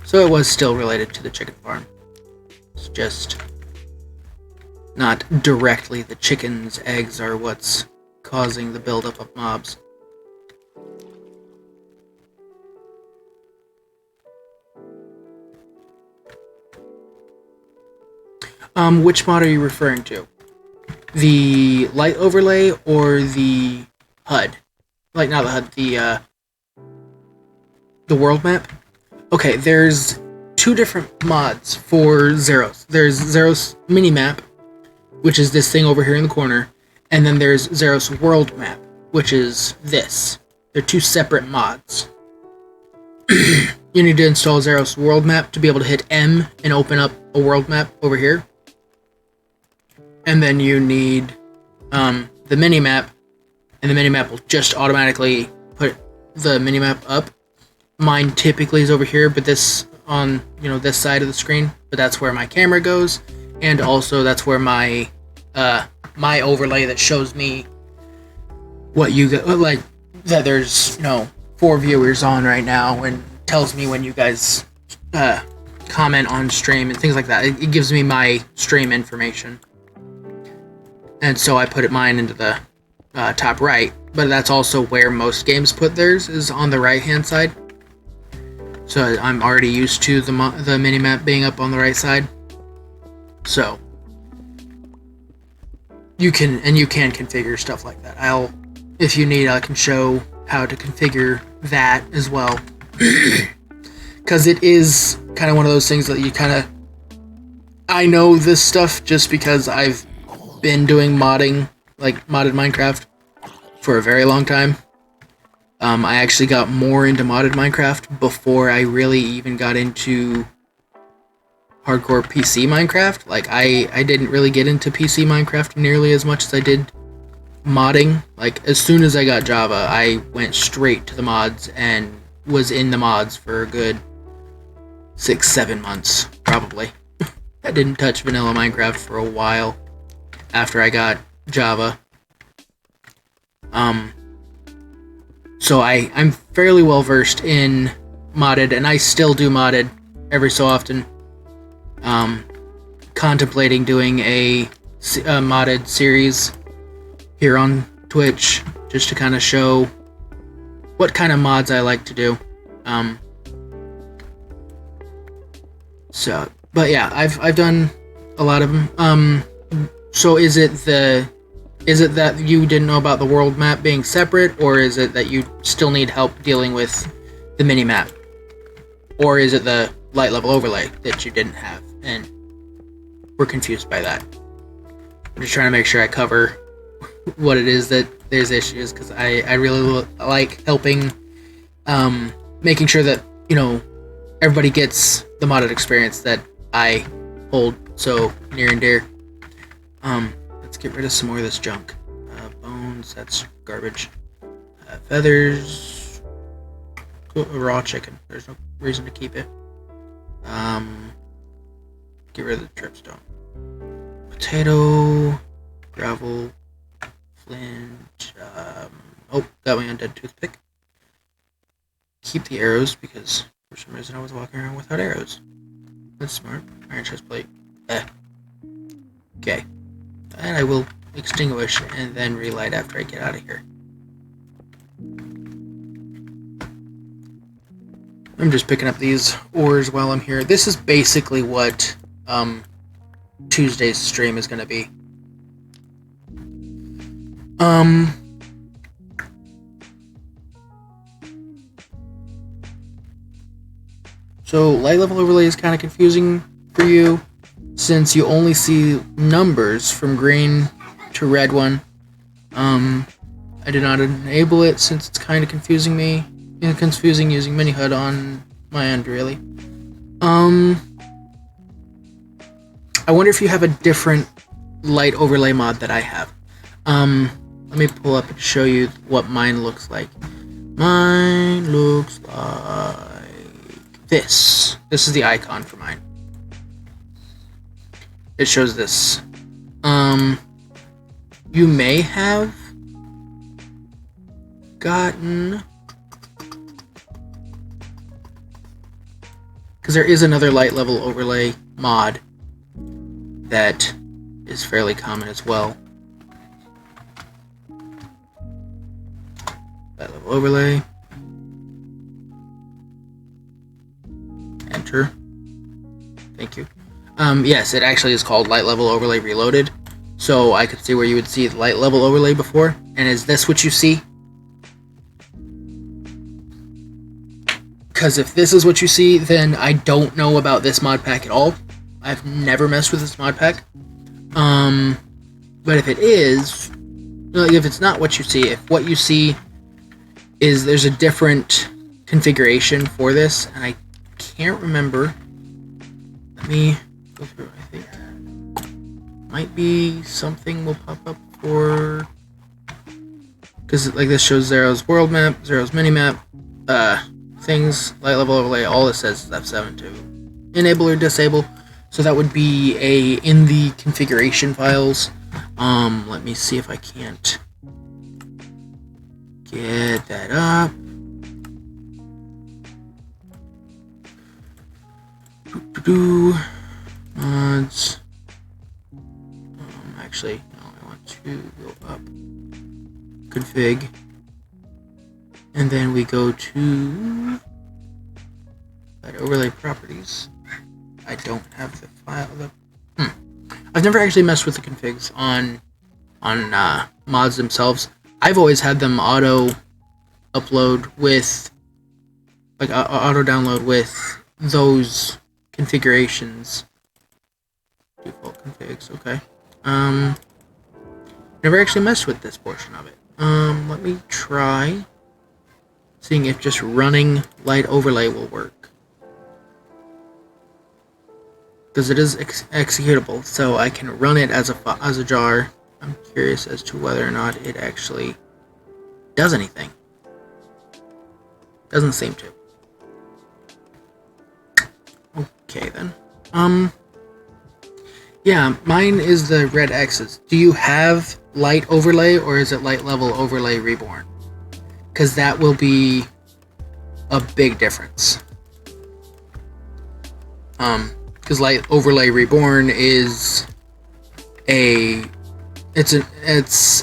So it was still related to the chicken farm. It's just not directly the chickens' eggs are what's causing the buildup of mobs. Which mod are you referring to? The light overlay or the HUD? Like, not the HUD, the world map? Okay, there's two different mods for Zeros. There's Zeros Minimap, which is this thing over here in the corner, and then there's Zeros World Map, which is this. They're two separate mods. You need to install Zeros World Map to be able to hit M and open up a world map over here. And then you need the minimap, and the minimap will just automatically put the minimap up. Mine typically is over here, but this on this side of the screen. But that's where my camera goes, and also that's where my my overlay that shows me what you like, that there's 4 viewers on right now, and tells me when you guys comment on stream and things like that. It gives me my stream information. And so I put mine into the top right, but that's also where most games put theirs, is on the right hand side. So I'm already used to the minimap being up on the right side. So you can configure stuff like that. If you need, I can show how to configure that as well. Because it is kind of one of those things that I know this stuff just because I've been doing modded Minecraft for a very long time. I actually got more into modded Minecraft before I really even got into hardcore PC Minecraft. Like, I didn't really get into PC Minecraft nearly as much as I did modding. Like, as soon as I got Java, I went straight to the mods and was in the mods for a good 6-7 months, probably. I didn't touch vanilla Minecraft for a while after I got Java. So I'm fairly well versed in modded, and I still do modded every so often. Contemplating doing a modded series here on Twitch, just to kind of show what kind of mods I like to do. But yeah, I've done a lot of them. So is it that you didn't know about the world map being separate, or is it that you still need help dealing with the mini-map? Or is it the light level overlay that you didn't have, and we're confused by that? I'm just trying to make sure I cover what it is that there's issues, because I really like helping, making sure that, everybody gets the modded experience that I hold so near and dear. Let's get rid of some more of this junk. Bones, that's garbage. Feathers. Raw chicken. There's no reason to keep it. Get rid of the tripstone. Potato. Gravel. Flint. Got my undead toothpick. Keep the arrows, because for some reason I was walking around without arrows. That's smart. Iron chest plate. Okay. And I will extinguish and then relight after I get out of here. I'm just picking up these ores while I'm here. This is basically what Tuesday's stream is going to be. So light level overlay is kind of confusing for you since you only see numbers from green to red one. I did not enable it since it's kind of confusing me. It's confusing using MiniHUD on my end, really. I wonder if you have a different light overlay mod that I have. Let me pull up and show you what mine looks like. Mine looks like this. This is the icon for mine. It shows this. You may have gotten... because there is another light level overlay mod that is fairly common as well. Light level overlay. Enter. Thank you. Yes, it actually is called Light Level Overlay Reloaded. So I could see where you would see the light level overlay before. And is this what you see? Because if this is what you see, then I don't know about this mod pack at all. I've never messed with this mod pack. But if it is, if it's not what you see, if what you see is there's a different configuration for this, and I can't remember. Let me go through. I think might be something will pop up for, because like this shows Zero's world map, Zero's minimap, things, light level overlay. All it says is F7 to enable or disable. So that would be in the configuration files. Let me see if I can't get that up. Mods. Actually, no, I want to go up. Config. And then we go to that overlay properties. I don't have the file. I've never actually messed with the configs on mods themselves. I've always had them auto upload with, like, auto download with those configurations. Default configs, okay. Never actually messed with this portion of it. Let me try seeing if just running light overlay will work. Because it is executable, so I can run it as a jar. I'm curious as to whether or not it actually does anything. Doesn't seem to. Okay then. Yeah, mine is the red X's. Do you have light overlay, or is it light level overlay reborn? Because that will be a big difference. Because light overlay reborn is it's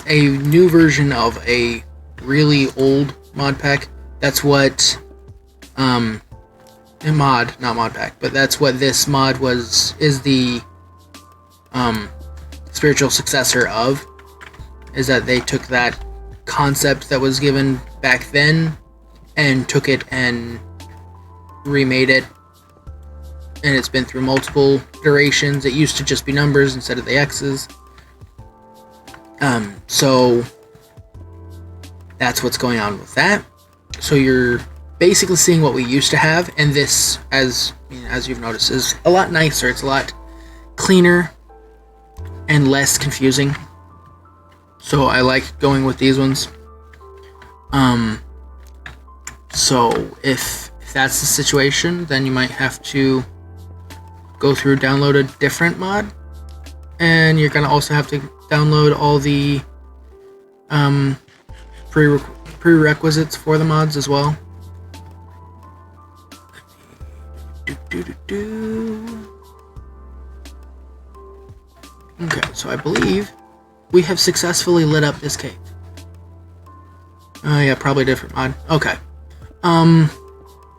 a new version of a really old mod pack. That's what not mod pack, but that's what this mod is the spiritual successor of, is that they took that concept that was given back then and took it and remade it, and it's been through multiple iterations. It used to just be numbers instead of the X's. So that's what's going on with that. So you're basically seeing what we used to have, and this, as you've noticed, is a lot nicer. It's a lot cleaner and less confusing. So I like going with these ones. So if that's the situation, then you might have to go through, download a different mod, and you're gonna also have to download all the prerequisites for the mods as well. Okay, so I believe we have successfully lit up this cave. Yeah, probably a different mod. Okay.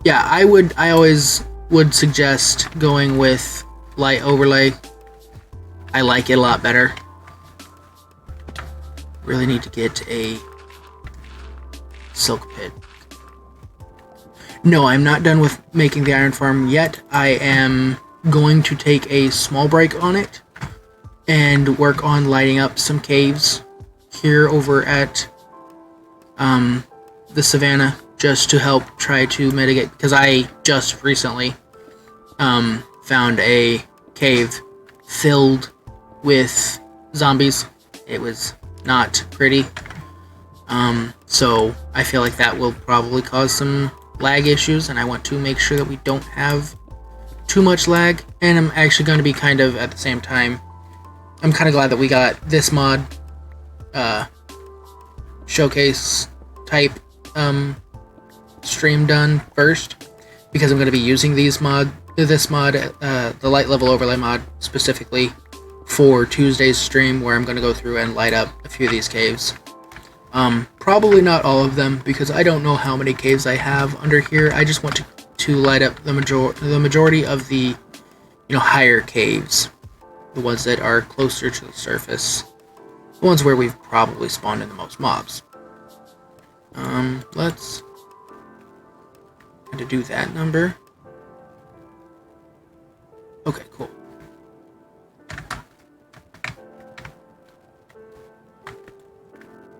Yeah, I always would suggest going with light overlay. I like it a lot better. Really need to get a silk pit. No, I'm not done with making the iron farm yet. I am going to take a small break on it and work on lighting up some caves here over at the savannah, just to help try to mitigate, because I just recently found a cave filled with zombies. It was not pretty. So I feel like that will probably cause some lag issues, and I want to make sure that we don't have too much lag. And I'm actually going to be kind of, at the same time, I'm kind of glad that we got this mod showcase type stream done first, because I'm going to be using this mod, the light level overlay mod, specifically for Tuesday's stream, where I'm going to go through and light up a few of these caves. Probably not all of them, because I don't know how many caves I have under here. I just want to light up the majority of the, higher caves, the ones that are closer to the surface, the ones where we've probably spawned in the most mobs. Let's kind of do that number. Okay, cool.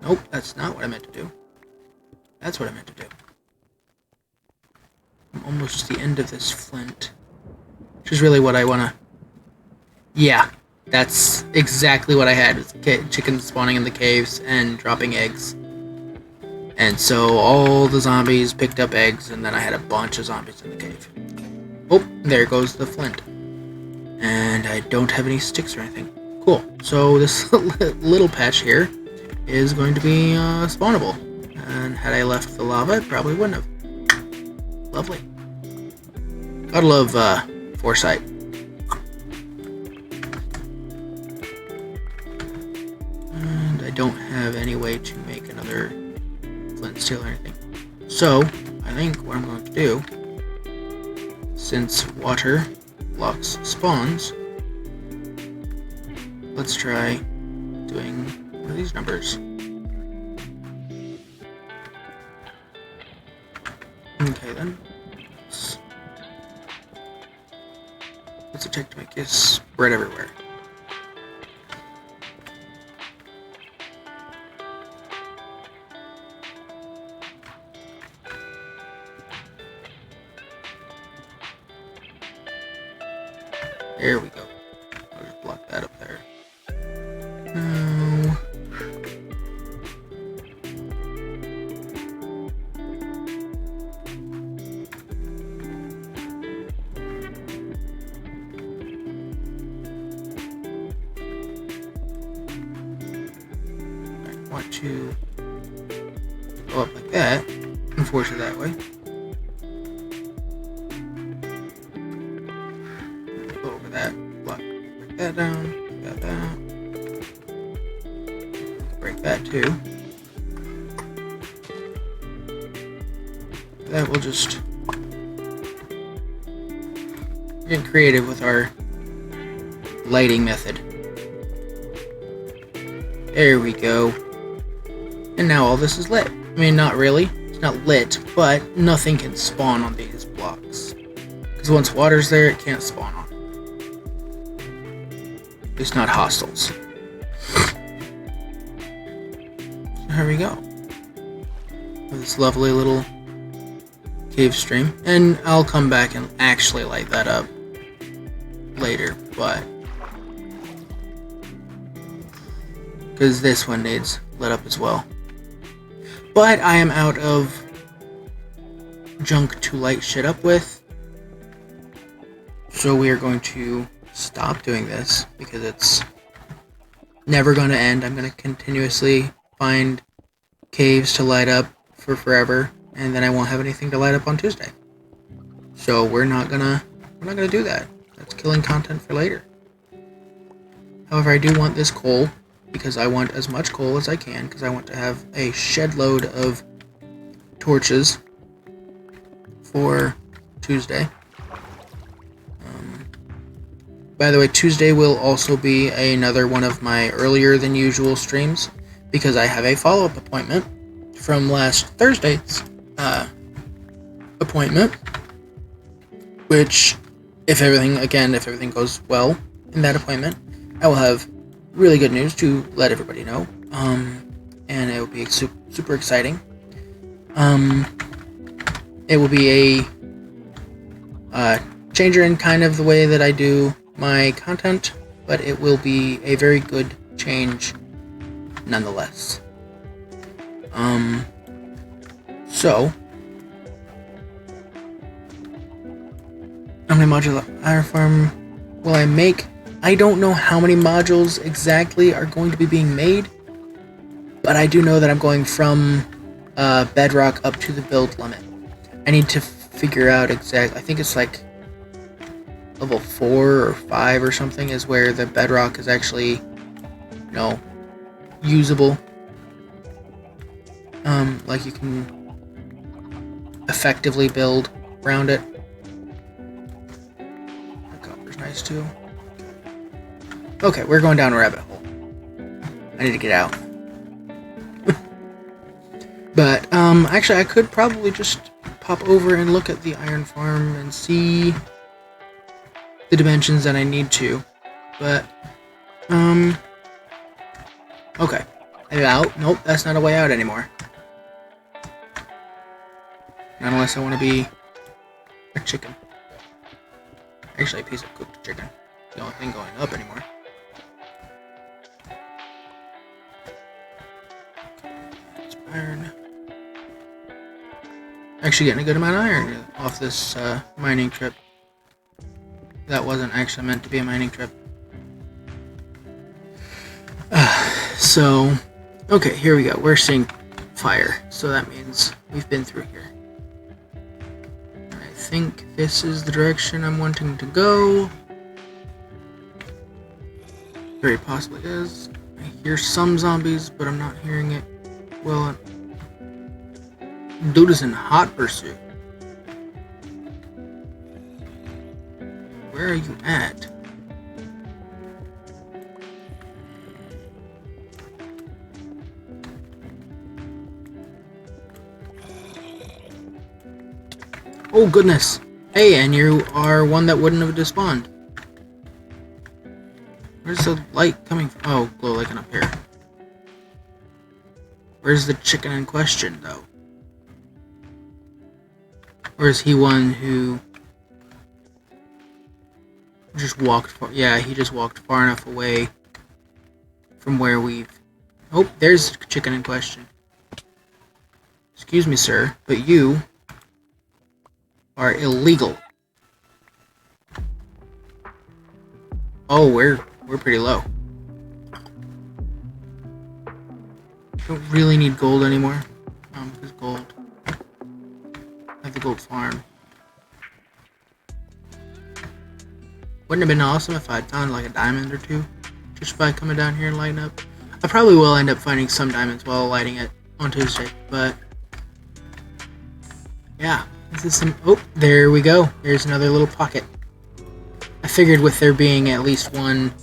Nope, that's not what I meant to do. That's what I meant to do. I'm almost to the end of this flint, which is really what I want to... Yeah, that's exactly what I had. Chickens spawning in the caves and dropping eggs. And so all the zombies picked up eggs, and then I had a bunch of zombies in the cave. Oh, there goes the flint. And I don't have any sticks or anything. Cool. So this little patch here is going to be spawnable. And had I left the lava, it probably wouldn't have. Lovely. Gotta love foresight. And I don't have any way to make another flint steel or anything. So, I think what I'm going to do, since water blocks spawns, let's try doing one of these numbers. Okay then. What's it take to make it spread everywhere? There we go. I'll just block that up there. Now, I want to go up like that and force it that way. That down, got that. Break that too. That will just get creative with our lighting method. There we go. And now all this is lit. I mean, not really. It's not lit, but nothing can spawn on these blocks. Because once water's there, it can't spawn on. It's not hostiles. So here we go. With this lovely little cave stream. And I'll come back and actually light that up later, but because this one needs lit up as well. But I am out of junk to light shit up with. So we are going to stop doing this because it's never going to end. I'm going to continuously find caves to light up for forever, and then I won't have anything to light up on Tuesday. So we're not gonna do that. That's killing content for later. However, I do want this coal because I want as much coal as I can, because I want to have a shed load of torches for Tuesday. By the way, Tuesday will also be another one of my earlier than usual streams, because I have a follow-up appointment from last Thursday's appointment, which, if everything goes well in that appointment, I will have really good news to let everybody know. And it will be super exciting. It will be a changer in kind of the way that I do my content, but it will be a very good change nonetheless. So, how many modular iron farm will I make? I don't know how many modules exactly are going to be being made, but I do know that I'm going from bedrock up to the build limit. I need to figure out exactly, I think it's like level 4 or 5 or something is where the bedrock is actually, usable. Like you can effectively build around it. The copper's nice too. Okay, we're going down a rabbit hole. I need to get out. But, actually I could probably just pop over and look at the iron farm and see the dimensions that I need to. But, okay. Out. Nope, that's not a way out anymore. Not unless I want to be a chicken. Actually, a piece of cooked chicken. The only thing going up anymore. It's iron. Actually getting a good amount of iron off this mining trip. That wasn't actually meant to be a mining trip. So, okay, here we go. We're seeing fire, so that means we've been through here. I think this is the direction I'm wanting to go. Very possibly is. I hear some zombies, but I'm not hearing it well. Dude is in hot pursuit. Where are you at? Oh goodness. Hey, and you are one that wouldn't have despawned. Where's the light coming from? Oh, glow lighting up here. Where's the chicken in question, though? Or is he one who just walked far? Yeah, he just walked far enough away from where we've... Oh, there's the chicken in question. Excuse me, sir, but you are illegal. Oh, we're pretty low. Don't really need gold anymore. Because gold. I have the gold farm. Wouldn't have been awesome if I'd found like a diamond or two, just by coming down here and lighting up. I probably will end up finding some diamonds while lighting it on Tuesday, but yeah. This is some... Oh, there we go. There's another little pocket. I figured with there being at least one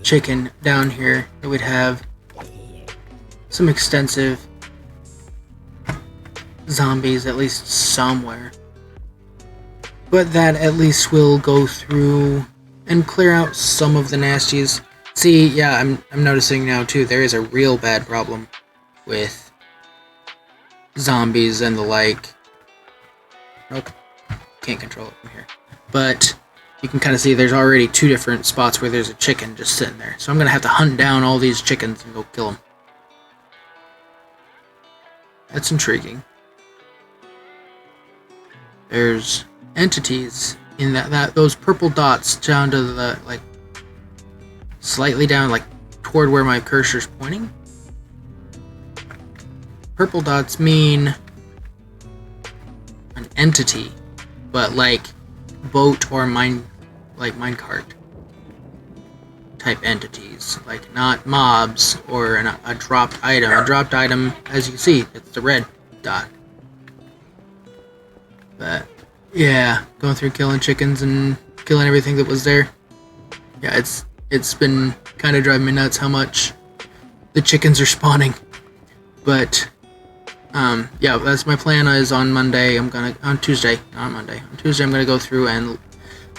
chicken down here, it would have some extensive zombies, at least somewhere. But that at least will go through and clear out some of the nasties. See, yeah, I'm noticing now too, there is a real bad problem with zombies and the like. Nope. Can't control it from here. But you can kind of see there's already 2 different spots where there's a chicken just sitting there. So I'm going to have to hunt down all these chickens and go kill them. That's intriguing. There's entities in that those purple dots down to the, like, slightly down, like, toward where my cursor's pointing. Purple dots mean an entity, but like boat or minecart type entities, like not mobs or a dropped item. A dropped item, as you can see, it's the red dot. But yeah, going through killing chickens and killing everything that was there. Yeah, it's been kind of driving me nuts how much the chickens are spawning. But Yeah, that's my plan. Is on Monday. On Tuesday, not Monday. On Tuesday, I'm gonna go through and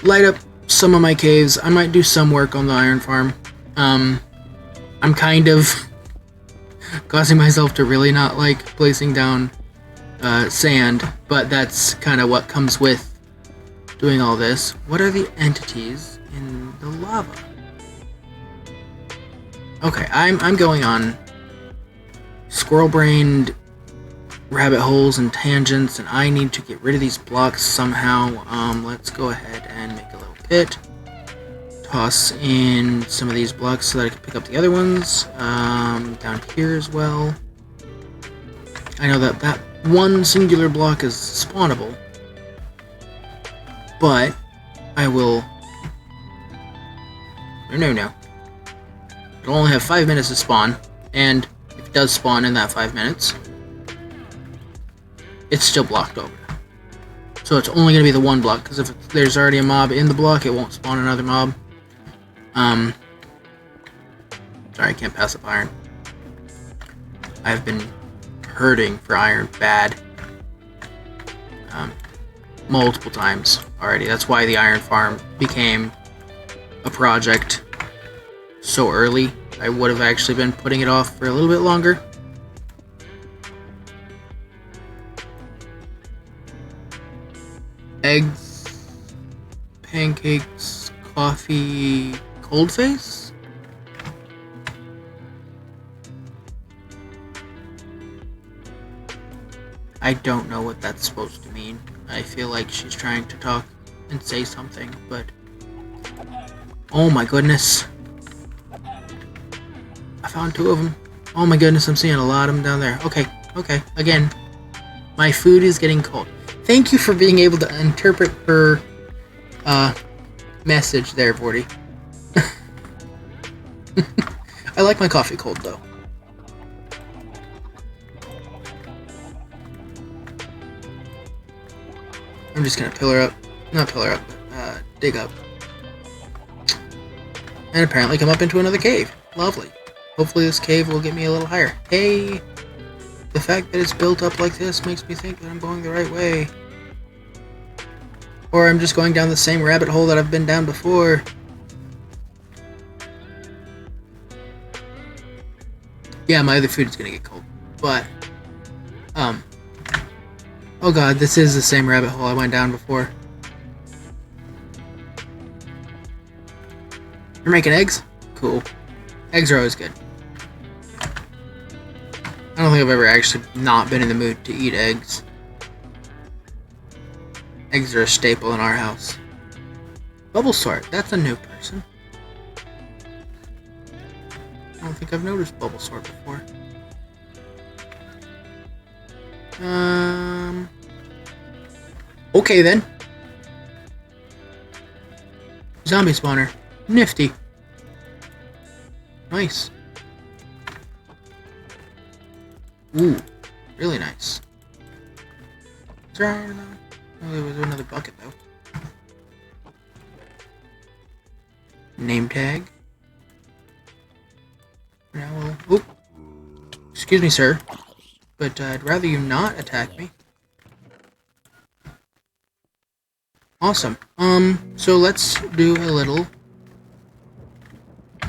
light up some of my caves. I might do some work on the iron farm. I'm kind of causing myself to really not like placing down sand, but that's kind of what comes with doing all this. What are the entities in the lava? Okay, I'm going on squirrel-brained rabbit holes and tangents, and I need to get rid of these blocks somehow. Let's go ahead and make a little pit. Toss in some of these blocks so that I can pick up the other ones. Down here as well. I know that that one singular block is spawnable, but I will... No. It'll only have 5 minutes to spawn, and if it does spawn in that 5 minutes, it's still blocked over. So it's only going to be the one block, because if there's already a mob in the block, it won't spawn another mob. Sorry, I can't pass up iron. I've been hurting for iron bad. Multiple times already. That's why the iron farm became a project so early. I would have actually been putting it off for a little bit longer. Eggs, pancakes, coffee, cold face? I don't know what that's supposed to mean. I feel like she's trying to talk and say something, but... Oh my goodness. I found 2 of them. Oh my goodness, I'm seeing a lot of them down there. Okay, again. My food is getting cold. Thank you for being able to interpret her message there, Vorty. I like my coffee cold, though. I'm just gonna dig up. And apparently come up into another cave. Lovely. Hopefully this cave will get me a little higher. Hey! The fact that it's built up like this makes me think that I'm going the right way. Or I'm just going down the same rabbit hole that I've been down before. Yeah, my other food is gonna get cold. But, oh god, this is the same rabbit hole I went down before. You're making eggs? Cool. Eggs are always good. I don't think I've ever actually not been in the mood to eat eggs. Eggs are a staple in our house. Bubble Sort, that's a new person. I don't think I've noticed Bubble Sort before. Okay then. Zombie spawner. Nifty. Nice. Ooh, really nice. Is there iron though? Oh, there was another bucket though. Name tag. Now we'll... Oop. Excuse me, sir. But I'd rather you not attack me. Awesome. So let's do a little...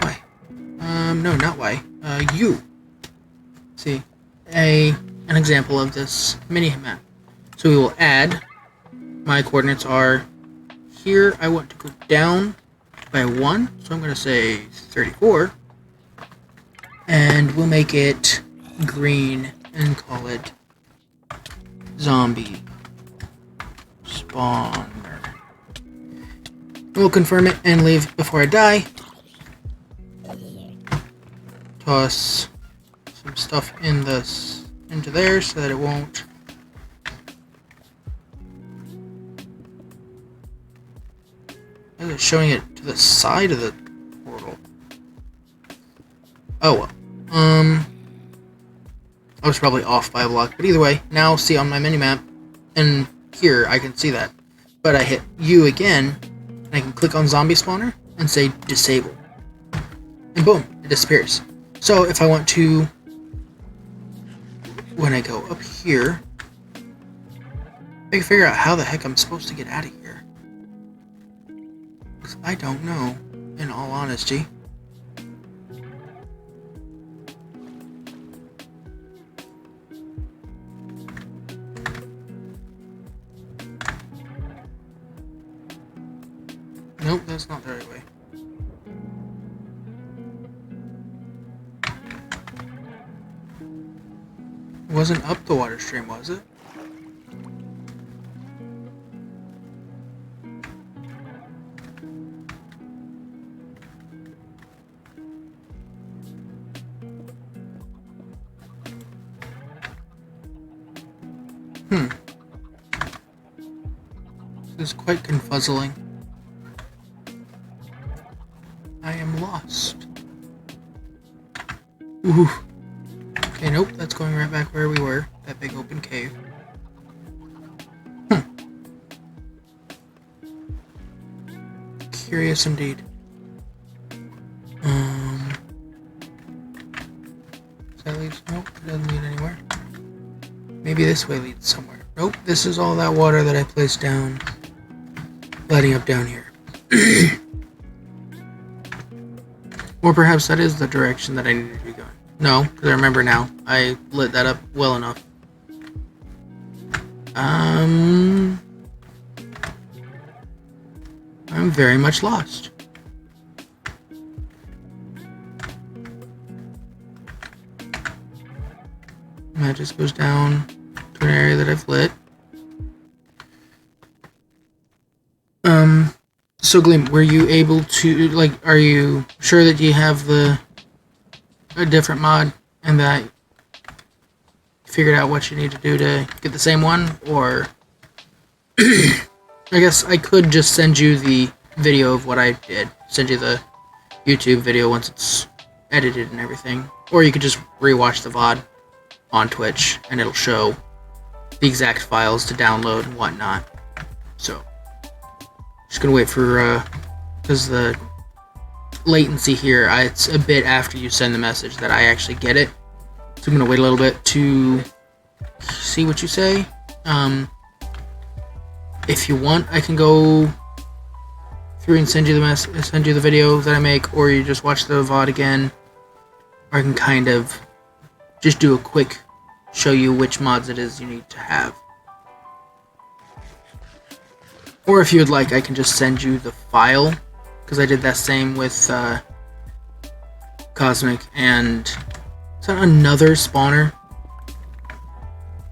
Why? No, not why. You. See, an example of this mini map. So we will add... My coordinates are here. I want to go down by 1, so I'm going to say 34. And we'll make it green and call it zombie spawner. We'll confirm it and leave before I die. Toss some stuff into there so that it won't. It's showing it to the side of the portal. Oh well. I was probably off by a block, but either way, now see on my minimap, and here I can see that. But I hit U again, and I can click on zombie spawner and say disable. And boom, it disappears. So if I want to when I go up here, I can figure out how the heck I'm supposed to get out of here. Because I don't know, in all honesty. Nope, that's not the right way. It wasn't up the water stream, was it? This is quite confuzzling. I am lost. Ooh. Okay, nope, that's going right back where we were. That big open cave. Curious indeed. Does that lead? Nope, it doesn't lead anywhere. Maybe this way leads somewhere. Nope, this is all that water that I placed down, lighting up down here. Or perhaps that is the direction that I need to be going. No, because I remember now. I lit that up well enough. I'm very much lost. And that just goes down to an area that I've lit. So Gleam, were you able to, like, are you sure that you have a different mod and that you figured out what you need to do to get the same one? Or I guess I could just send you the video of what I did. Send you the YouTube video once it's edited and everything. Or you could just rewatch the VOD on Twitch and it'll show the exact files to download and whatnot. So just gonna wait for, because the latency here, it's a bit after you send the message that I actually get it. So I'm gonna wait a little bit to see what you say. If you want, I can go through and send you the video that I make, or you just watch the VOD again. Or I can kind of just do a quick show you which mods it is you need to have. Or if you would like, I can just send you the file, because I did that same with Cosmic and... Is that another spawner?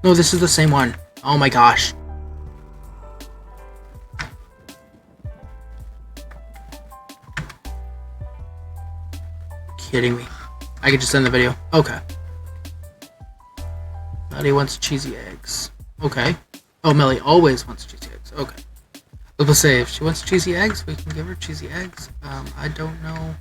No, this is the same one. Oh my gosh. Kidding me. I could just send the video. Okay. Melody wants cheesy eggs. Okay. Oh, Melly always wants cheesy eggs. Okay. Let's say if she wants cheesy eggs, we can give her cheesy eggs. I don't know.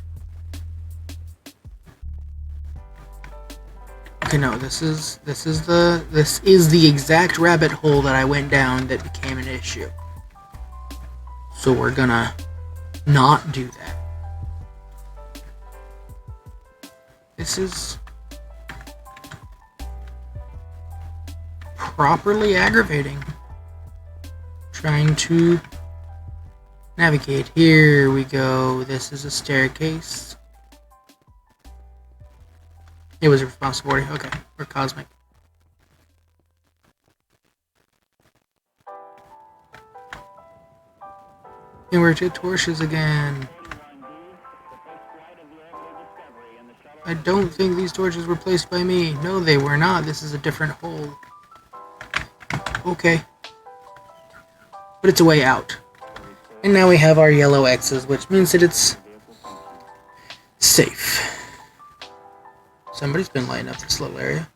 Okay, no, this is the exact rabbit hole that I went down that became an issue. So we're gonna not do that. This is properly aggravating. Trying to navigate. Here we go. This is a staircase. It was a responsibility. Okay, we're Cosmic. And we're to torches again. I don't think these torches were placed by me. No, they were not. This is a different hole. Okay. But it's a way out. And now we have our yellow X's, which means that it's safe. Somebody's been lighting up this little area.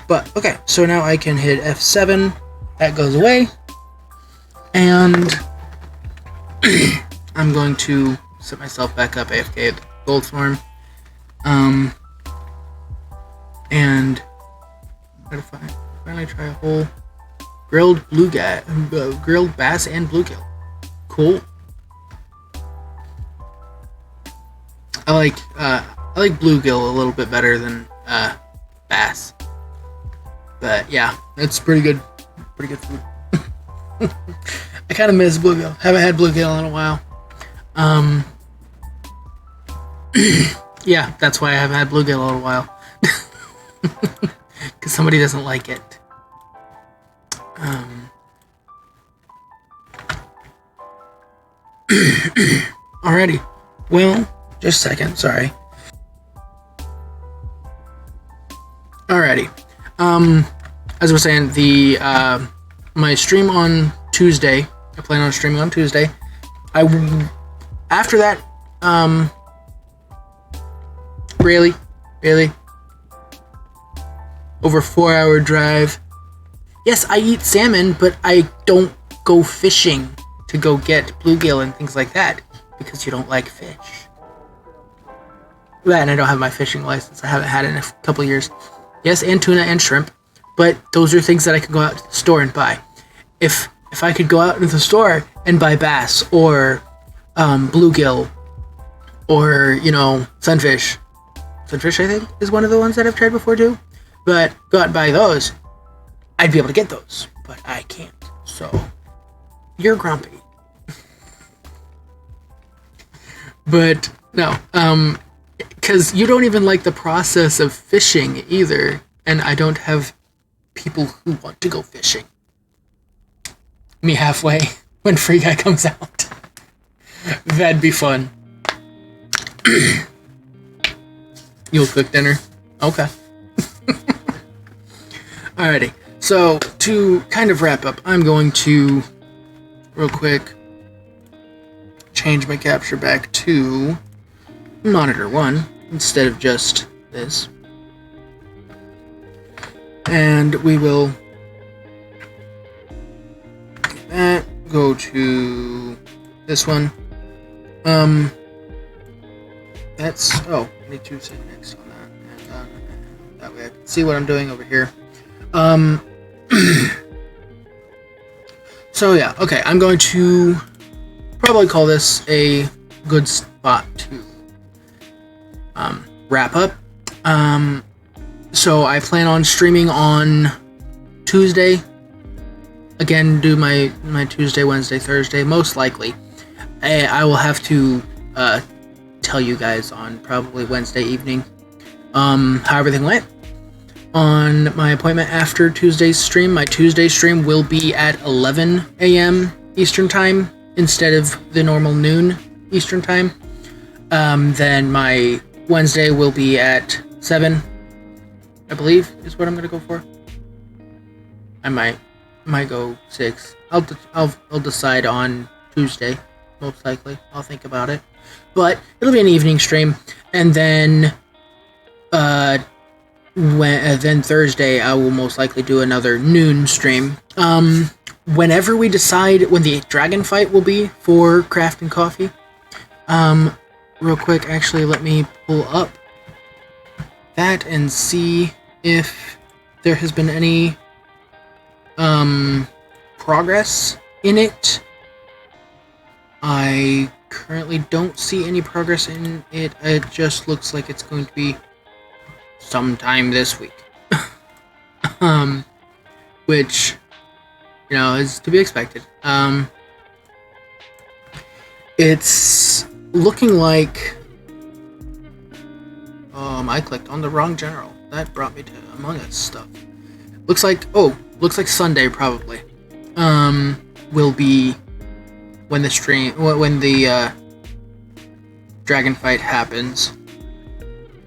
But, okay, so now I can hit F7. That goes away. And I'm going to set myself back up AFK at the gold farm. And finally try a whole grilled bass and bluegill. Cool. I like bluegill a little bit better than bass. bass. But yeah, it's pretty good. Pretty good food. I kind of miss bluegill. Haven't had bluegill in a while. Yeah, that's why I haven't had bluegill in a while. Because somebody doesn't like it. Alrighty. Well, just a second. Sorry. Alrighty. As I was saying, the my stream on Tuesday. I plan on streaming on Tuesday. After that, really, over 4-hour drive. Yes, I eat salmon, but I don't go fishing to go get bluegill and things like that because you don't like fish. That, and I don't have my fishing license. I haven't had it in a couple years. Yes, and tuna and shrimp, but those are things that I can go out to the store and buy. If I could go out into the store and buy bass or bluegill or, sunfish. Sunfish, I think, is one of the ones that I've tried before too. But go out and buy those, I'd be able to get those, but I can't. So, you're grumpy. But, no, because you don't even like the process of fishing either, and I don't have people who want to go fishing. Me halfway when Free Guy comes out. That'd be fun. You'll cook dinner? Okay. Alrighty. So, to kind of wrap up, I'm going to, real quick, change my capture back to monitor 1 instead of just this. And we will get that, go to this one. I need to sit next on that, and that way I can see what I'm doing over here. So yeah, okay, I'm going to probably call this a good spot to wrap up. So I plan on streaming on Tuesday. Again, do my Tuesday, Wednesday, Thursday, most likely. I will have to tell you guys on probably Wednesday evening how everything went. On my appointment after Tuesday's stream, my Tuesday stream will be at 11 a.m. Eastern Time instead of the normal noon Eastern Time. Then my Wednesday will be at 7, I believe, is what I'm gonna go for. I might go 6. I'll decide on Tuesday, most likely. I'll think about it, but it'll be an evening stream, and then then Thursday I will most likely do another noon stream. Whenever we decide when the dragon fight will be for Craft and Coffee. Real quick, actually, let me pull up that and see if there has been any progress in it. I currently don't see any progress in it. It just looks like it's going to be sometime this week. Which, is to be expected. It's looking like I clicked on the wrong general. That brought me to Among Us stuff. Looks like Sunday probably will be when the dragon fight happens.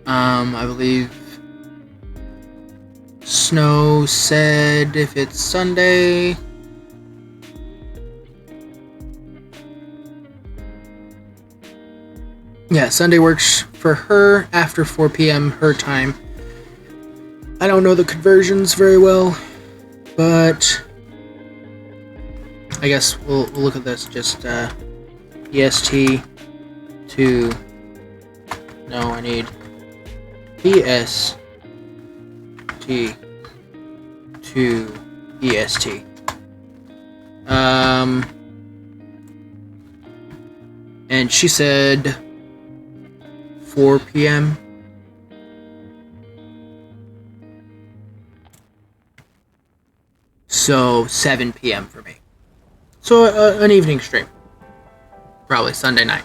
I believe Snow said if it's Sunday. Yeah, Sunday works for her after 4 p.m. her time. I don't know the conversions very well, but I guess we'll look at this. Just EST to... No, I need PST to EST. And she said 4 p.m. So 7 p.m. for me. So an evening stream. Probably Sunday night.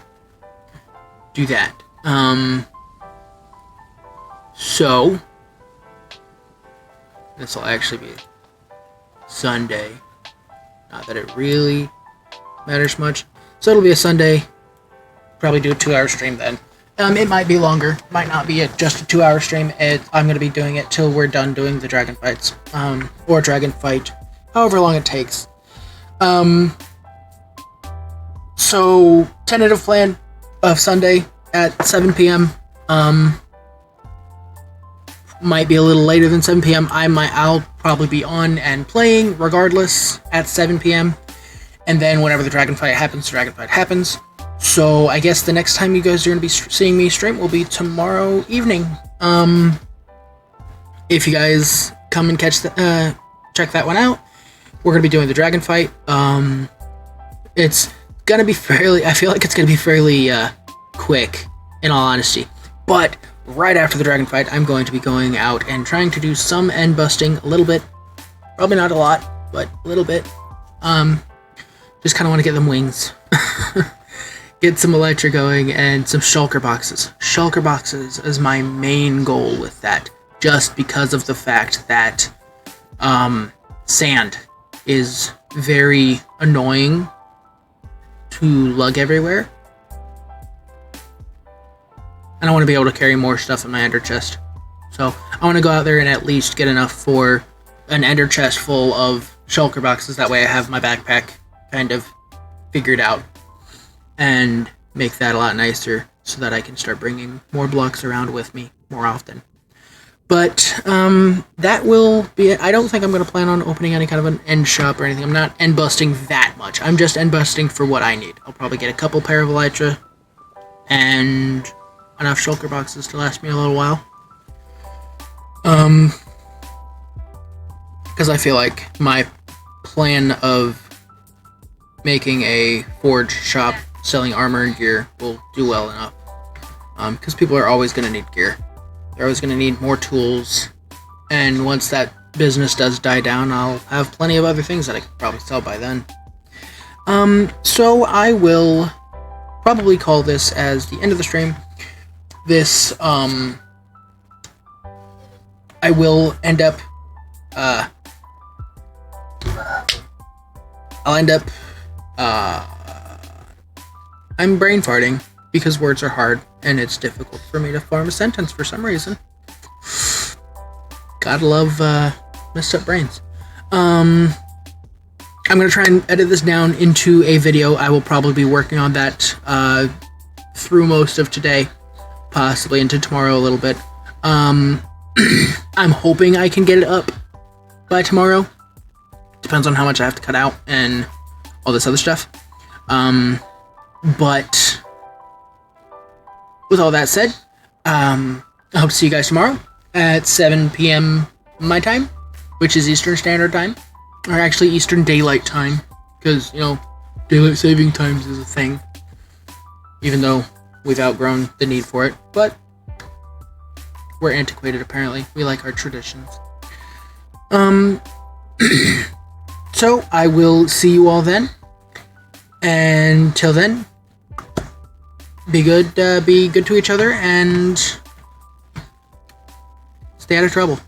Do that. So this will actually be Sunday. Not that it really matters much. So it'll be a Sunday. Probably do a 2-hour stream then. It might be longer. Might not be just a 2-hour stream. I'm going to be doing it till we're done doing the dragon fights. Or dragon fight. However long it takes. So, tentative plan of Sunday at 7 p.m. Might be a little later than 7 p.m. I'll probably be on and playing regardless at 7 p.m. And then whenever the dragon fight happens, the dragon fight happens. So I guess the next time you guys are going to be seeing me stream will be tomorrow evening. If you guys come and check that one out, we're going to be doing the dragon fight. It's going to be I feel like it's going to be fairly quick, in all honesty. But right after the dragon fight, I'm going to be going out and trying to do some end busting a little bit. Probably not a lot, but a little bit. Just kind of want to get them wings. Get some Elytra going and some shulker boxes. Shulker boxes is my main goal with that, just because of the fact that sand is very annoying to lug everywhere. And I want to be able to carry more stuff in my ender chest. So I want to go out there and at least get enough for an ender chest full of shulker boxes. That way I have my backpack kind of figured out. And make that a lot nicer so that I can start bringing more blocks around with me more often. But that will be it. I don't think I'm going to plan on opening any kind of an end shop or anything. I'm not end busting that much. I'm just end busting for what I need. I'll probably get a couple pair of Elytra and enough shulker boxes to last me a little while. Because I feel like my plan of making a forge shop selling armor and gear will do well enough. Because people are always going to need gear. They're always going to need more tools. And once that business does die down, I'll have plenty of other things that I could probably sell by then. So I will probably call this as the end of the stream. This, I will end up, I'm brain farting because words are hard and it's difficult for me to form a sentence for some reason. Gotta love messed up brains. I'm gonna try and edit this down into a video. I will probably be working on that through most of today, possibly into tomorrow a little bit. I'm hoping I can get it up by tomorrow. Depends on how much I have to cut out and all this other stuff. But with all that said, I hope to see you guys tomorrow at 7 p.m. my time, which is Eastern Standard Time, or actually Eastern Daylight Time, because, you know, daylight saving times is a thing, even though we've outgrown the need for it, but we're antiquated apparently. We like our traditions. So I will see you all then. And till then, be good to each other and stay out of trouble.